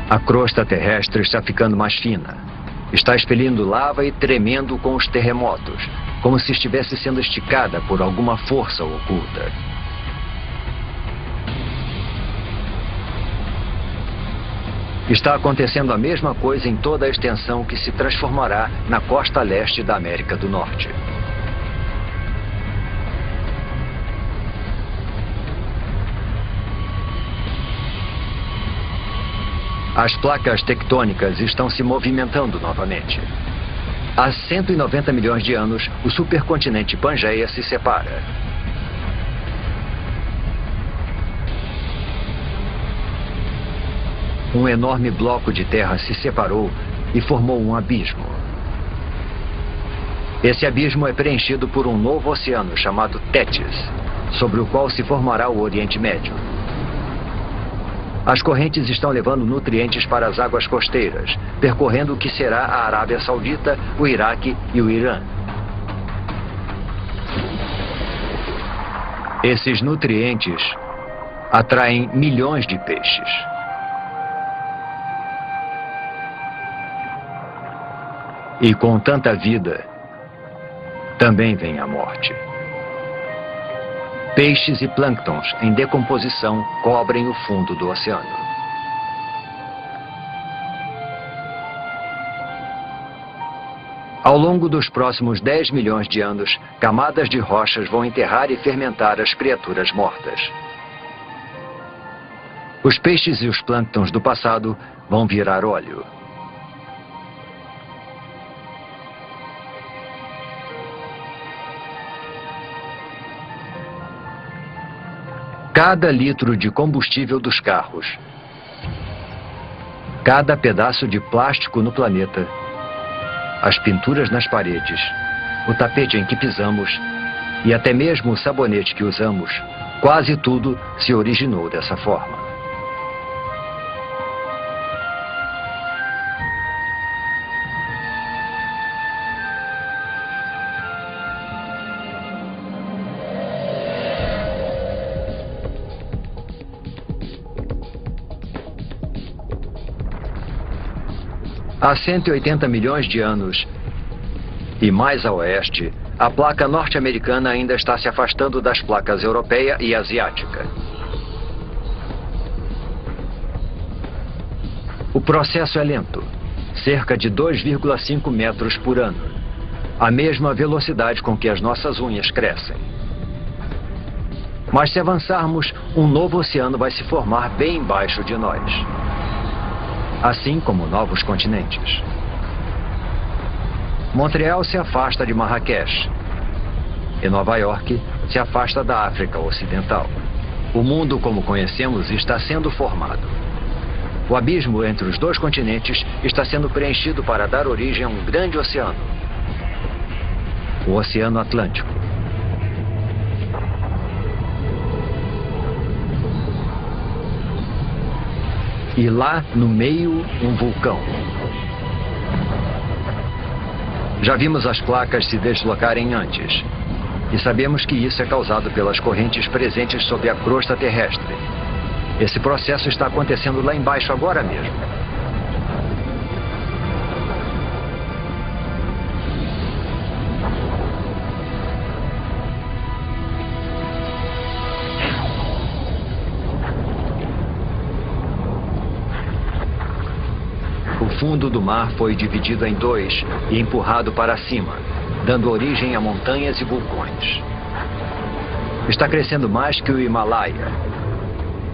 A crosta terrestre está ficando mais fina. Está expelindo lava e tremendo com os terremotos, como se estivesse sendo esticada por alguma força oculta. Está acontecendo a mesma coisa em toda a extensão que se transformará na costa leste da América do Norte. As placas tectônicas estão se movimentando novamente. Há 190 milhões de anos, o supercontinente Pangeia se separa. Um enorme bloco de terra se separou e formou um abismo. Esse abismo é preenchido por um novo oceano chamado Tétis, sobre o qual se formará o Oriente Médio. As correntes estão levando nutrientes para as águas costeiras, percorrendo o que será a Arábia Saudita, o Iraque e o Irã. Esses nutrientes atraem milhões de peixes. E com tanta vida, também vem a morte. Peixes e plânctons em decomposição cobrem o fundo do oceano. Ao longo dos próximos 10 milhões de anos, camadas de rochas vão enterrar e fermentar as criaturas mortas. Os peixes e os plânctons do passado vão virar óleo. Cada litro de combustível dos carros, cada pedaço de plástico no planeta, as pinturas nas paredes, o tapete em que pisamos e até mesmo o sabonete que usamos, quase tudo se originou dessa forma. Há 180 milhões de anos, e mais a oeste, a placa norte-americana ainda está se afastando das placas europeia e asiática. O processo é lento, cerca de 2,5 metros por ano, a mesma velocidade com que as nossas unhas crescem. Mas se avançarmos, um novo oceano vai se formar bem embaixo de nós. Assim como novos continentes. Montreal se afasta de Marrakech e Nova York se afasta da África Ocidental. O mundo como conhecemos está sendo formado. O abismo entre os dois continentes está sendo preenchido para dar origem a um grande oceano. O Oceano Atlântico. E lá, no meio, um vulcão. Já vimos as placas se deslocarem antes. E sabemos que isso é causado pelas correntes presentes sob a crosta terrestre. Esse processo está acontecendo lá embaixo agora mesmo. O fundo do mar foi dividido em dois e empurrado para cima, dando origem a montanhas e vulcões. Está crescendo mais que o Himalaia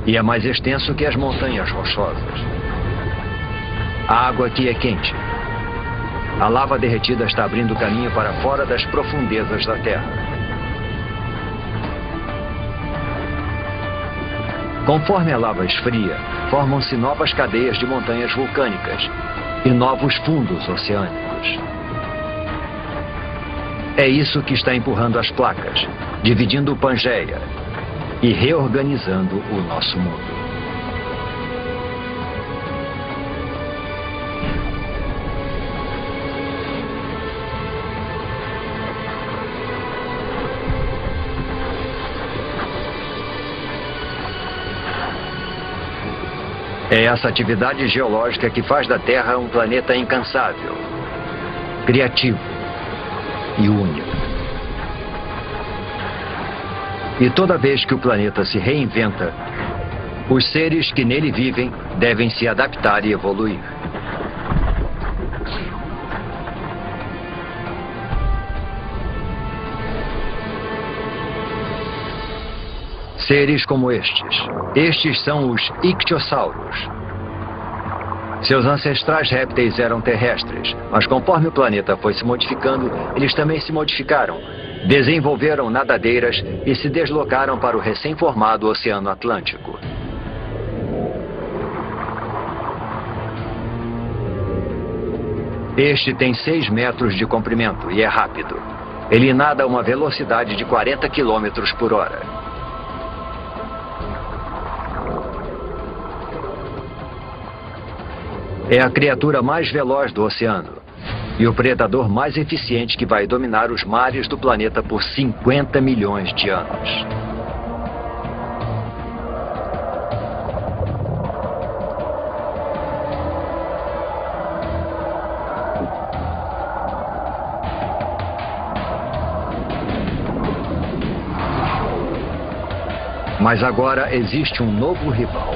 e é mais extenso que as montanhas rochosas. A água aqui é quente. A lava derretida está abrindo caminho para fora das profundezas da Terra. Conforme a lava esfria, formam-se novas cadeias de montanhas vulcânicas e novos fundos oceânicos. É isso que está empurrando as placas, dividindo o Pangeia e reorganizando o nosso mundo. É essa atividade geológica que faz da Terra um planeta incansável, criativo e único. E toda vez que o planeta se reinventa, os seres que nele vivem devem se adaptar e evoluir. Seres como estes. Estes são os ictiossauros. Seus ancestrais répteis eram terrestres, mas conforme o planeta foi se modificando, eles também se modificaram. Desenvolveram nadadeiras e se deslocaram para o recém-formado Oceano Atlântico. Este tem 6 metros de comprimento e é rápido. Ele nada a uma velocidade de 40 quilômetros por hora. É a criatura mais veloz do oceano e o predador mais eficiente que vai dominar os mares do planeta por 50 milhões de anos. Mas agora existe um novo rival.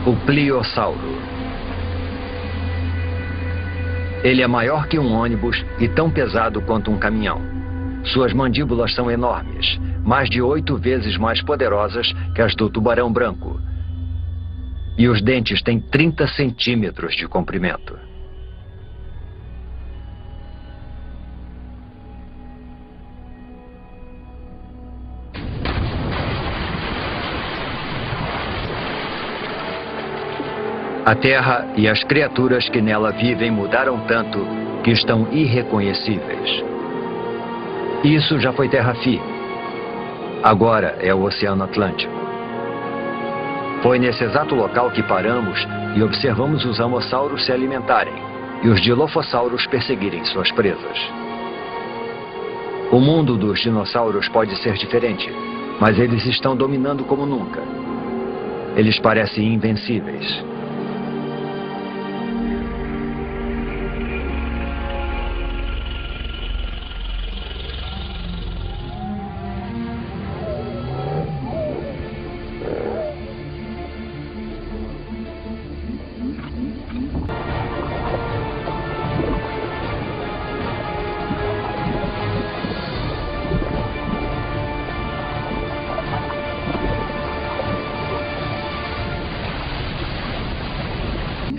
O Pliossauro. Ele é maior que um ônibus e tão pesado quanto um caminhão. Suas mandíbulas são enormes, mais de 8 vezes mais poderosas que as do tubarão branco. E os dentes têm 30 centímetros de comprimento. A Terra e as criaturas que nela vivem mudaram tanto que estão irreconhecíveis. Isso já foi terra firme. Agora é o Oceano Atlântico. Foi nesse exato local que paramos e observamos os amossauros se alimentarem e os dilofossauros perseguirem suas presas. O mundo dos dinossauros pode ser diferente, mas eles estão dominando como nunca. Eles parecem invencíveis.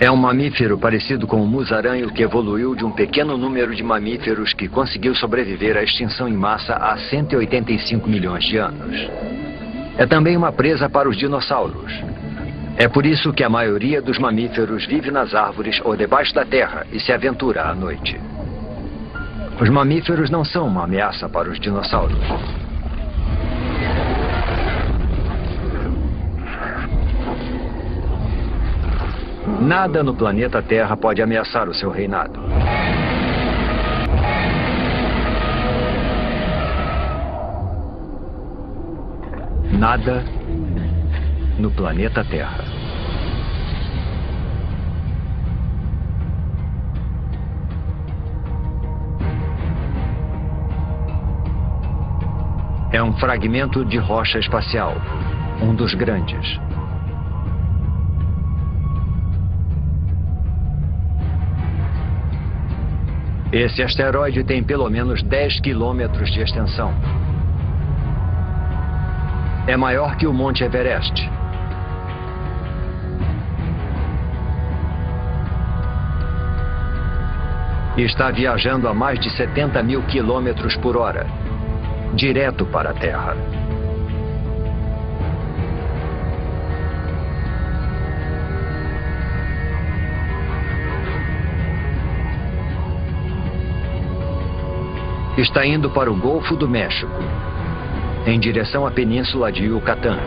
É um mamífero parecido com o musaranho que evoluiu de um pequeno número de mamíferos que conseguiu sobreviver à extinção em massa há 185 milhões de anos. É também uma presa para os dinossauros. É por isso que a maioria dos mamíferos vive nas árvores ou debaixo da terra e se aventura à noite. Os mamíferos não são uma ameaça para os dinossauros. Nada no planeta Terra pode ameaçar o seu reinado. Nada no planeta Terra. É um fragmento de rocha espacial, um dos grandes. Esse asteroide tem pelo menos 10 quilômetros de extensão. É maior que o Monte Everest. E está viajando a mais de 70 mil quilômetros por hora, direto para a Terra. Está indo para o Golfo do México, em direção à Península de Yucatán.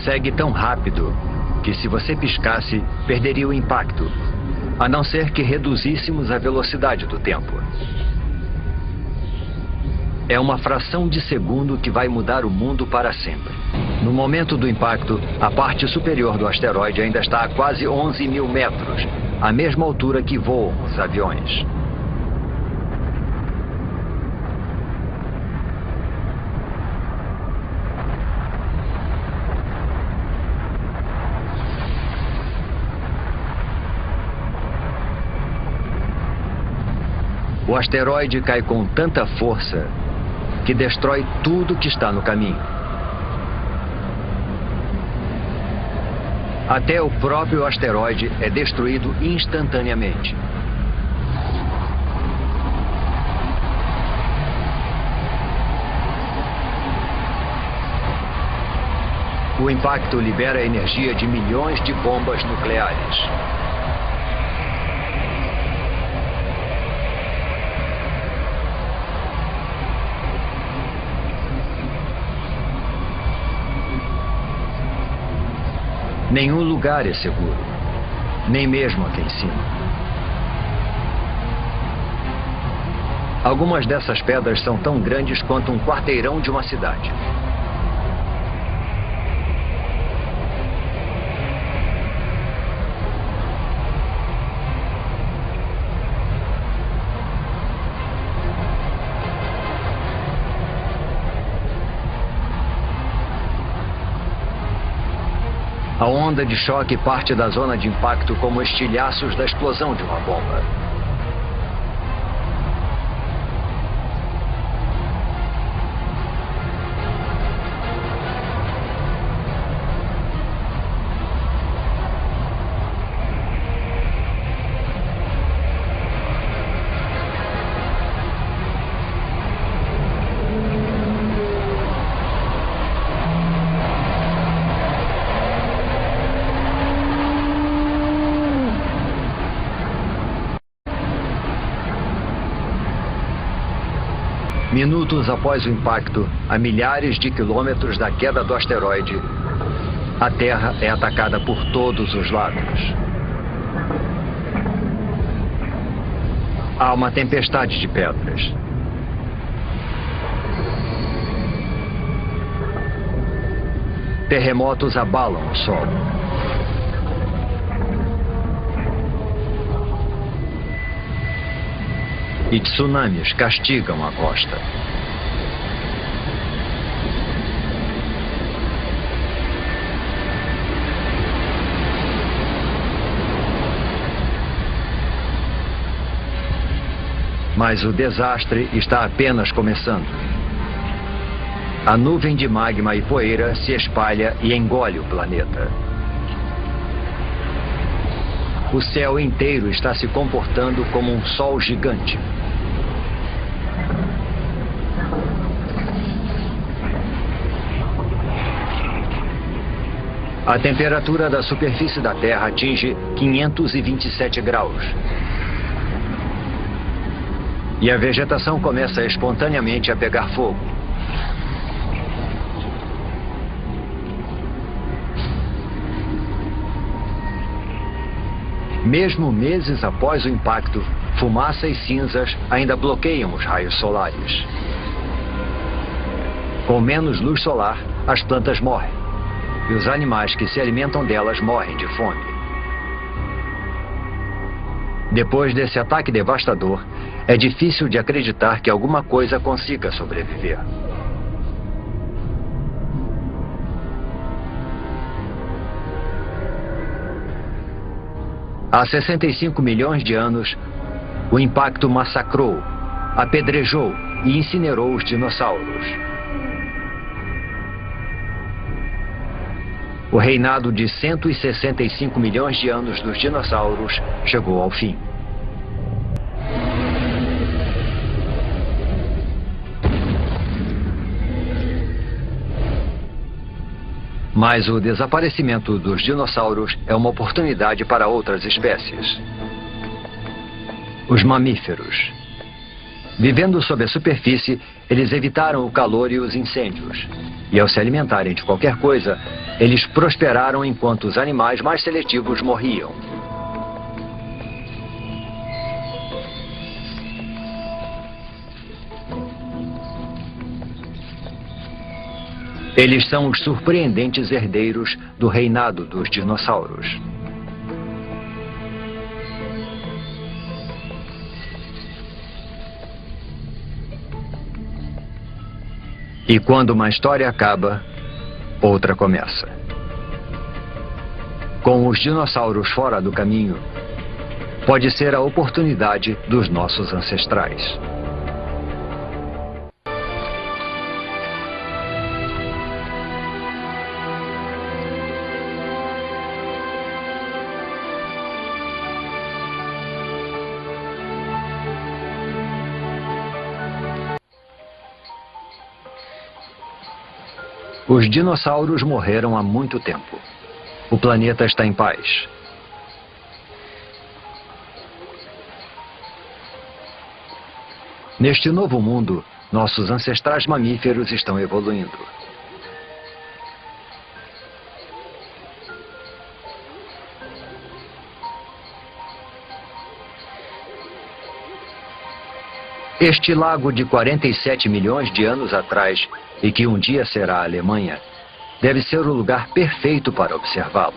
Segue tão rápido que, se você piscasse, perderia o impacto, a não ser que reduzíssemos a velocidade do tempo. É uma fração de segundo que vai mudar o mundo para sempre. No momento do impacto, a parte superior do asteroide ainda está a quase 11 mil metros, a mesma altura que voam os aviões. O asteroide cai com tanta força que destrói tudo que está no caminho. Até o próprio asteroide é destruído instantaneamente. O impacto libera a energia de milhões de bombas nucleares. Nenhum lugar é seguro, nem mesmo aqui em cima. Algumas dessas pedras são tão grandes quanto um quarteirão de uma cidade. A onda de choque parte da zona de impacto como estilhaços da explosão de uma bomba. Minutos após o impacto, a milhares de quilômetros da queda do asteroide, a Terra é atacada por todos os lados. Há uma tempestade de pedras. Terremotos abalam o solo. E tsunamis castigam a costa. Mas o desastre está apenas começando. A nuvem de magma e poeira se espalha e engole o planeta. O céu inteiro está se comportando como um sol gigante. A temperatura da superfície da Terra atinge 527 graus. E a vegetação começa espontaneamente a pegar fogo. Mesmo meses após o impacto, fumaça e cinzas ainda bloqueiam os raios solares. Com menos luz solar, as plantas morrem. E os animais que se alimentam delas morrem de fome. Depois desse ataque devastador, é difícil de acreditar que alguma coisa consiga sobreviver. Há 65 milhões de anos, o impacto massacrou, apedrejou e incinerou os dinossauros. O reinado de 165 milhões de anos dos dinossauros chegou ao fim. Mas o desaparecimento dos dinossauros é uma oportunidade para outras espécies. Os mamíferos. Vivendo sob a superfície, eles evitaram o calor e os incêndios. E ao se alimentarem de qualquer coisa, eles prosperaram enquanto os animais mais seletivos morriam. Eles são os surpreendentes herdeiros do reinado dos dinossauros. E quando uma história acaba, outra começa. Com os dinossauros fora do caminho, pode ser a oportunidade dos nossos ancestrais. Os dinossauros morreram há muito tempo. O planeta está em paz. Neste novo mundo, nossos ancestrais mamíferos estão evoluindo. Este lago de 47 milhões de anos atrás, e que um dia será a Alemanha, deve ser o lugar perfeito para observá-los.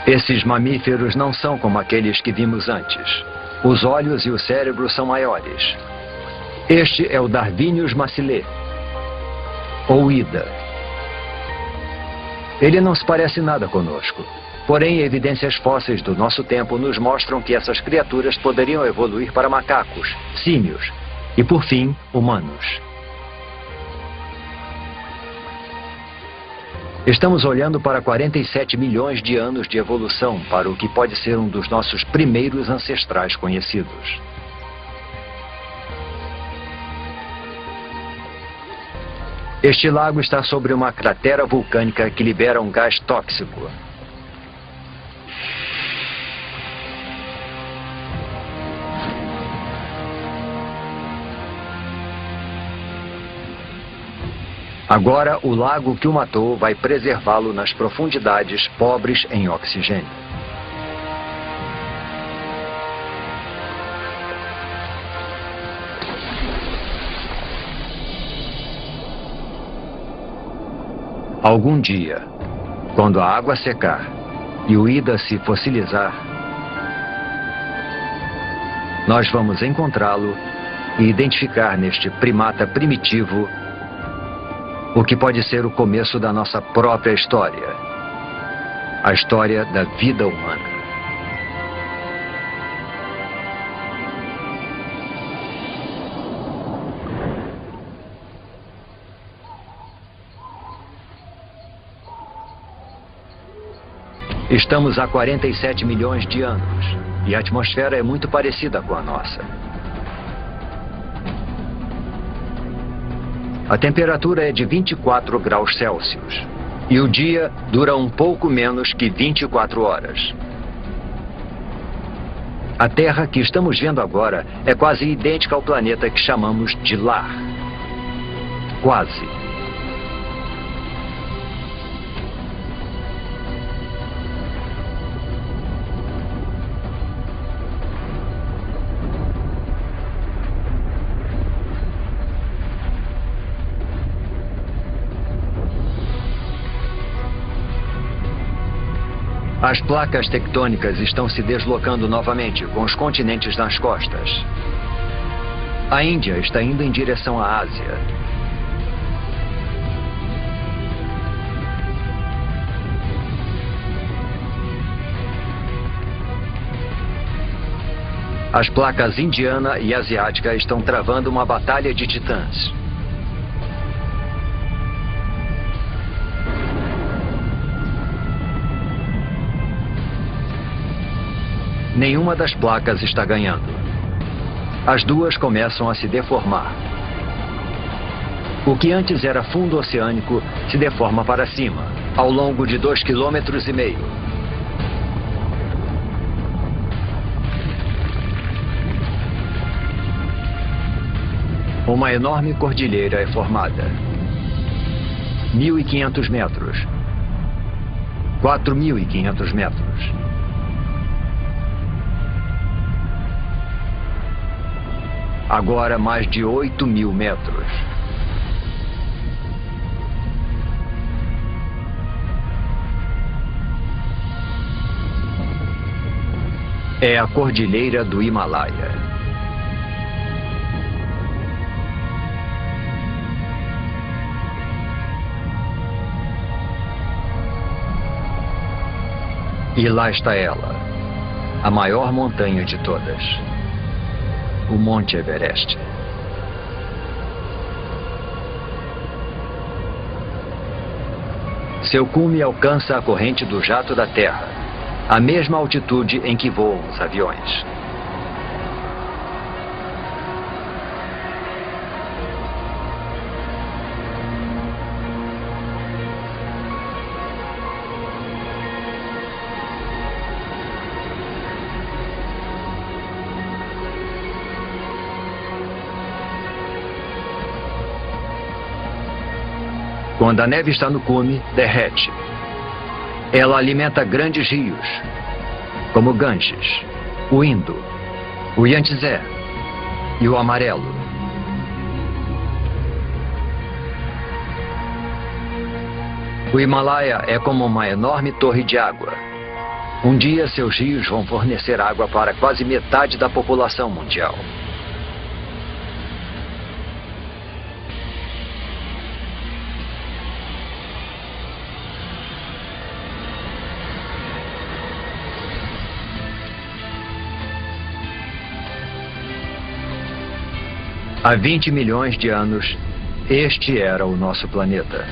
Esses mamíferos não são como aqueles que vimos antes. Os olhos e o cérebro são maiores. Este é o Darwinius massilae, ou Ida. Ele não se parece nada conosco. Porém, evidências fósseis do nosso tempo nos mostram que essas criaturas poderiam evoluir para macacos, símios e, por fim, humanos. Estamos olhando para 47 milhões de anos de evolução para o que pode ser um dos nossos primeiros ancestrais conhecidos. Este lago está sobre uma cratera vulcânica que libera um gás tóxico. Agora, o lago que o matou vai preservá-lo nas profundidades pobres em oxigênio. Algum dia, quando a água secar e o Ida se fossilizar, Nós vamos encontrá-lo e identificar neste primata primitivo o que pode ser o começo da nossa própria história. A história da vida humana. Estamos há 47 milhões de anos e a atmosfera é muito parecida com a nossa. A temperatura é de 24 graus Celsius e o dia dura um pouco menos que 24 horas. A Terra que estamos vendo agora é quase idêntica ao planeta que chamamos de lar. Quase. As placas tectônicas estão se deslocando novamente, com os continentes nas costas. A Índia está indo em direção à Ásia. As placas indiana e asiática estão travando uma batalha de titãs. Nenhuma das placas está ganhando. As duas começam a se deformar. O que antes era fundo oceânico se deforma para cima, ao longo de 2,5 km. Uma enorme cordilheira é formada. 1.500 metros. 4.500 metros. Agora mais de 8.000 metros. É a Cordilheira do Himalaia. E lá está ela, a maior montanha de todas. O Monte Everest. Seu cume alcança a corrente do jato da Terra, a mesma altitude em que voam os aviões. Quando a neve está no cume, derrete. Ela alimenta grandes rios, como o Ganges, o Indo, o Yangtze e o Amarelo. O Himalaia é como uma enorme torre de água. Um dia seus rios vão fornecer água para quase metade da população mundial. Há 20 milhões de anos, este era o nosso planeta.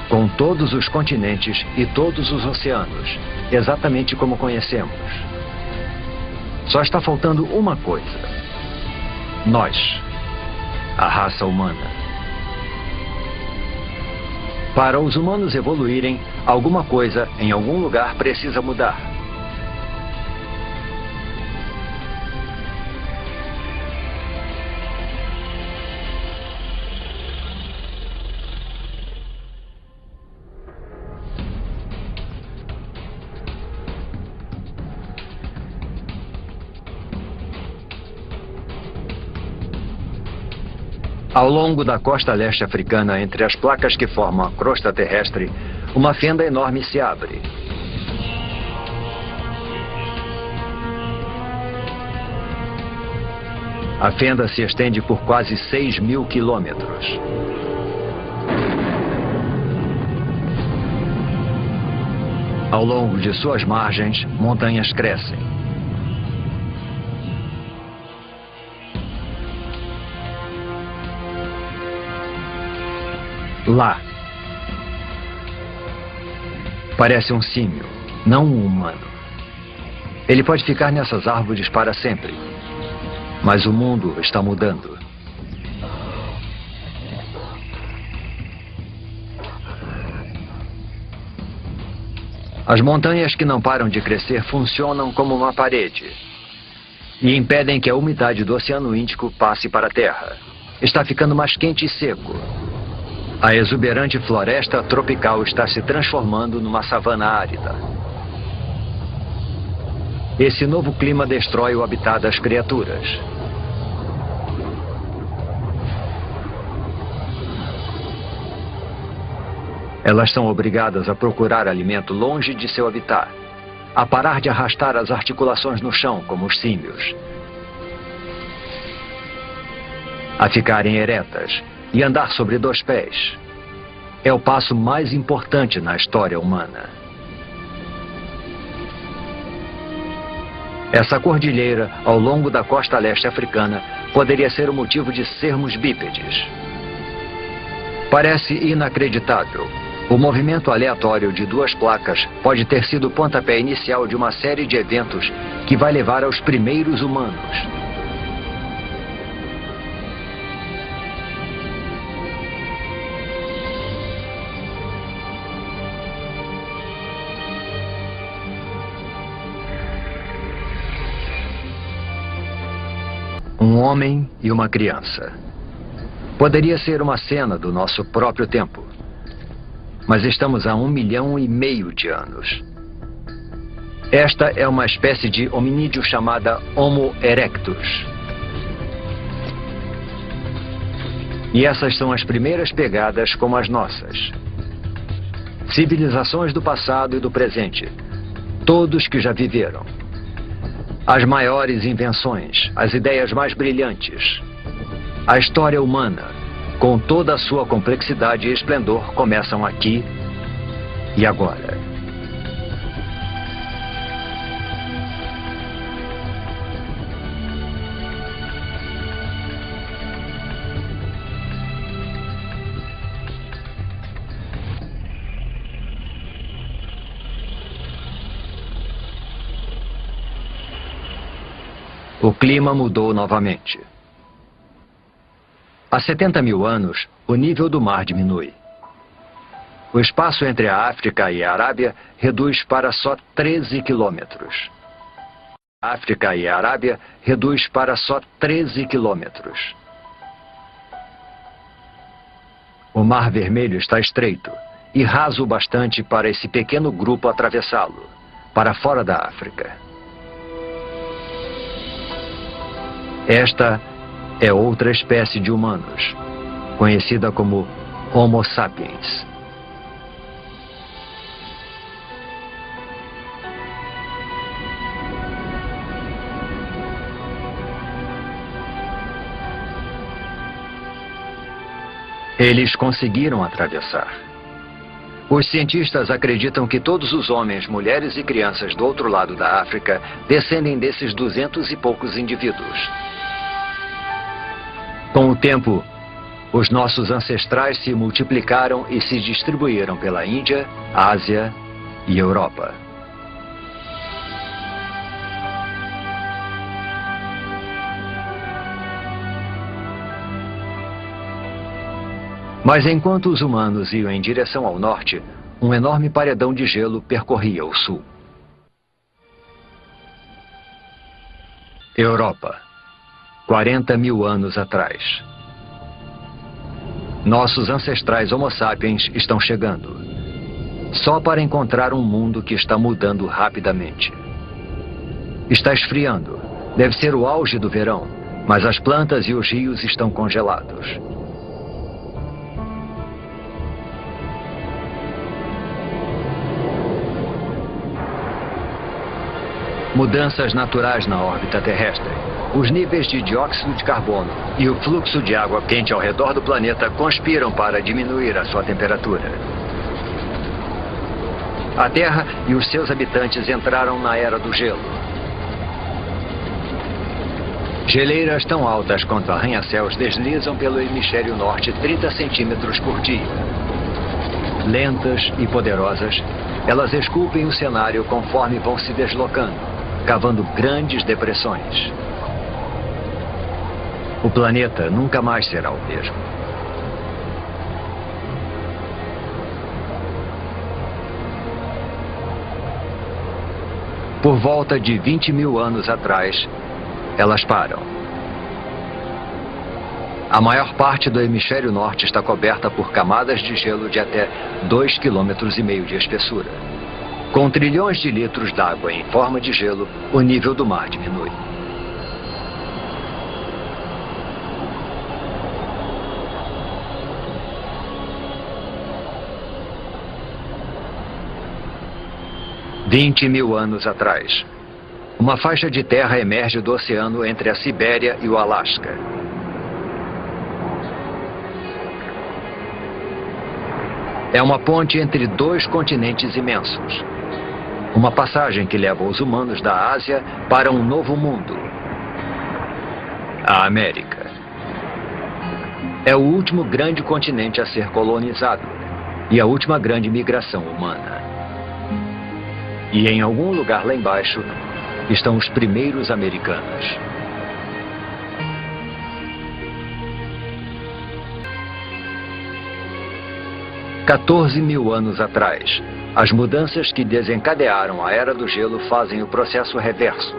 Com todos os continentes e todos os oceanos, exatamente como conhecemos. Só está faltando uma coisa. Nós, a raça humana. Para os humanos evoluírem, alguma coisa em algum lugar precisa mudar. Ao longo da costa leste africana, entre as placas que formam a crosta terrestre, uma fenda enorme se abre. A fenda se estende por quase 6.000 quilômetros. Ao longo de suas margens, montanhas crescem. Lá. Parece um símio, não um humano. Ele pode ficar nessas árvores para sempre. Mas o mundo está mudando. As montanhas que não param de crescer funcionam como uma parede e impedem que a umidade do Oceano Índico passe para a Terra. Está ficando mais quente e seco. A exuberante floresta tropical está se transformando numa savana árida. Esse novo clima destrói o habitat das criaturas. Elas são obrigadas a procurar alimento longe de seu habitat, a parar de arrastar as articulações no chão, como os símios, a ficarem eretas e andar sobre 2 pés. É o passo mais importante na história humana. Essa cordilheira, ao longo da costa leste africana, poderia ser o motivo de sermos bípedes. Parece inacreditável. O movimento aleatório de 2 placas pode ter sido o pontapé inicial de uma série de eventos que vai levar aos primeiros humanos. Um homem e uma criança. Poderia ser uma cena do nosso próprio tempo. Mas estamos há 1,5 milhão de anos. Esta é uma espécie de hominídeo chamada Homo erectus. E essas são as primeiras pegadas como as nossas. Civilizações do passado e do presente. Todos que já viveram. As maiores invenções, as ideias mais brilhantes. A história humana, com toda a sua complexidade e esplendor, começam aqui e agora. O clima mudou novamente. Há 70.000 anos, o nível do mar diminui. O espaço entre a África e a Arábia reduz para só 13 quilômetros. A África e a Arábia reduz para só 13 quilômetros. O Mar Vermelho está estreito e raso o bastante para esse pequeno grupo atravessá-lo, para fora da África. Esta é outra espécie de humanos, conhecida como Homo sapiens. Eles conseguiram atravessar. Os cientistas acreditam que todos os homens, mulheres e crianças do outro lado da África descendem desses 200 e poucos indivíduos. Com o tempo, os nossos ancestrais se multiplicaram e se distribuíram pela Índia, Ásia e Europa. Mas enquanto os humanos iam em direção ao norte, um enorme paredão de gelo percorria o sul. Europa. 40.000 anos atrás. Nossos ancestrais Homo sapiens estão chegando, só para encontrar um mundo que está mudando rapidamente. Está esfriando. Deve ser o auge do verão, mas as plantas e os rios estão congelados. Mudanças naturais na órbita terrestre. Os níveis de dióxido de carbono e o fluxo de água quente ao redor do planeta conspiram para diminuir a sua temperatura. A Terra e os seus habitantes entraram na Era do Gelo. Geleiras tão altas quanto arranha-céus deslizam pelo hemisfério norte 30 centímetros por dia. Lentas e poderosas, elas esculpem o cenário conforme vão se deslocando, cavando grandes depressões. O planeta nunca mais será o mesmo. Por volta de 20 mil anos atrás, elas param. A maior parte do hemisfério norte está coberta por camadas de gelo de até 2,5 km de espessura. Com trilhões de litros d'água em forma de gelo, o nível do mar diminui. $20.000 anos atrás, uma faixa de terra emerge do oceano entre a Sibéria e o Alasca. É uma ponte entre dois continentes imensos. Uma passagem que leva os humanos da Ásia para um novo mundo. A América. É o último grande continente a ser colonizado e a última grande migração humana. E em algum lugar lá embaixo estão os primeiros americanos. $14.000 anos atrás, as mudanças que desencadearam a Era do Gelo fazem o processo reverso.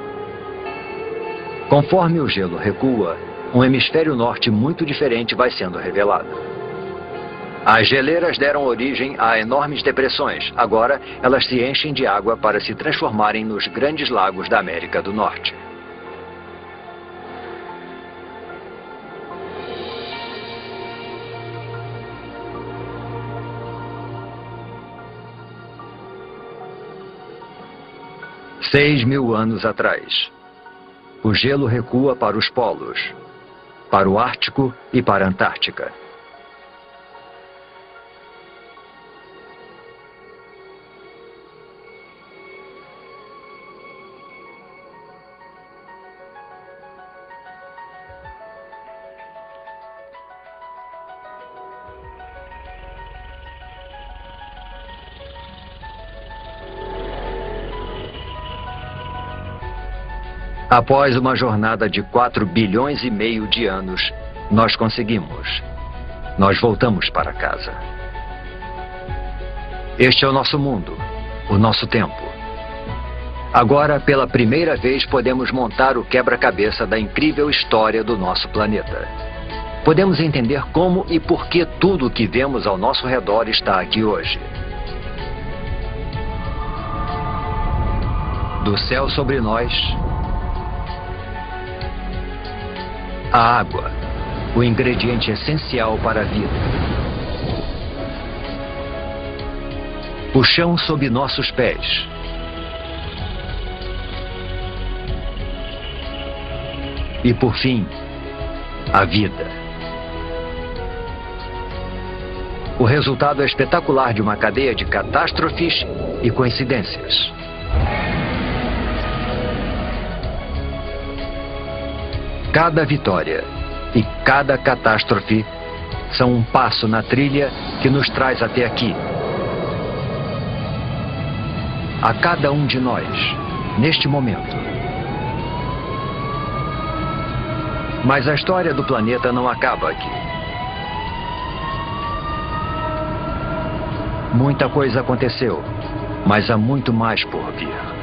Conforme o gelo recua, um hemisfério norte muito diferente vai sendo revelado. As geleiras deram origem a enormes depressões. Agora, elas se enchem de água para se transformarem nos grandes lagos da América do Norte. $6.000 anos atrás, o gelo recua para os polos, para o Ártico e para a Antártica. Após uma jornada de 4,5 bilhões de anos, nós conseguimos. Nós voltamos para casa. Este é o nosso mundo, o nosso tempo. Agora, pela primeira vez, podemos montar o quebra-cabeça da incrível história do nosso planeta. Podemos entender como e por que tudo o que vemos ao nosso redor está aqui hoje. Do céu sobre nós, a água, o ingrediente essencial para a vida. O chão sob nossos pés. E por fim, a vida. O resultado é espetacular de uma cadeia de catástrofes e coincidências. Cada vitória e cada catástrofe são um passo na trilha que nos traz até aqui. A cada um de nós, neste momento. Mas a história do planeta não acaba aqui. Muita coisa aconteceu, mas há muito mais por vir.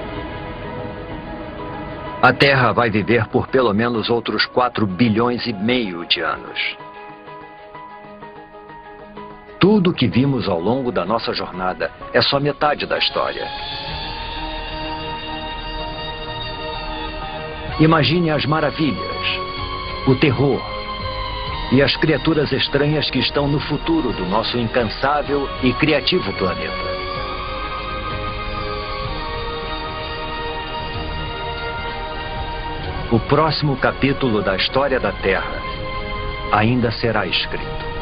A Terra vai viver por pelo menos outros 4,5 bilhões de anos. Tudo que vimos ao longo da nossa jornada é só metade da história. Imagine as maravilhas, o terror e as criaturas estranhas que estão no futuro do nosso incansável e criativo planeta. O próximo capítulo da história da Terra ainda será escrito.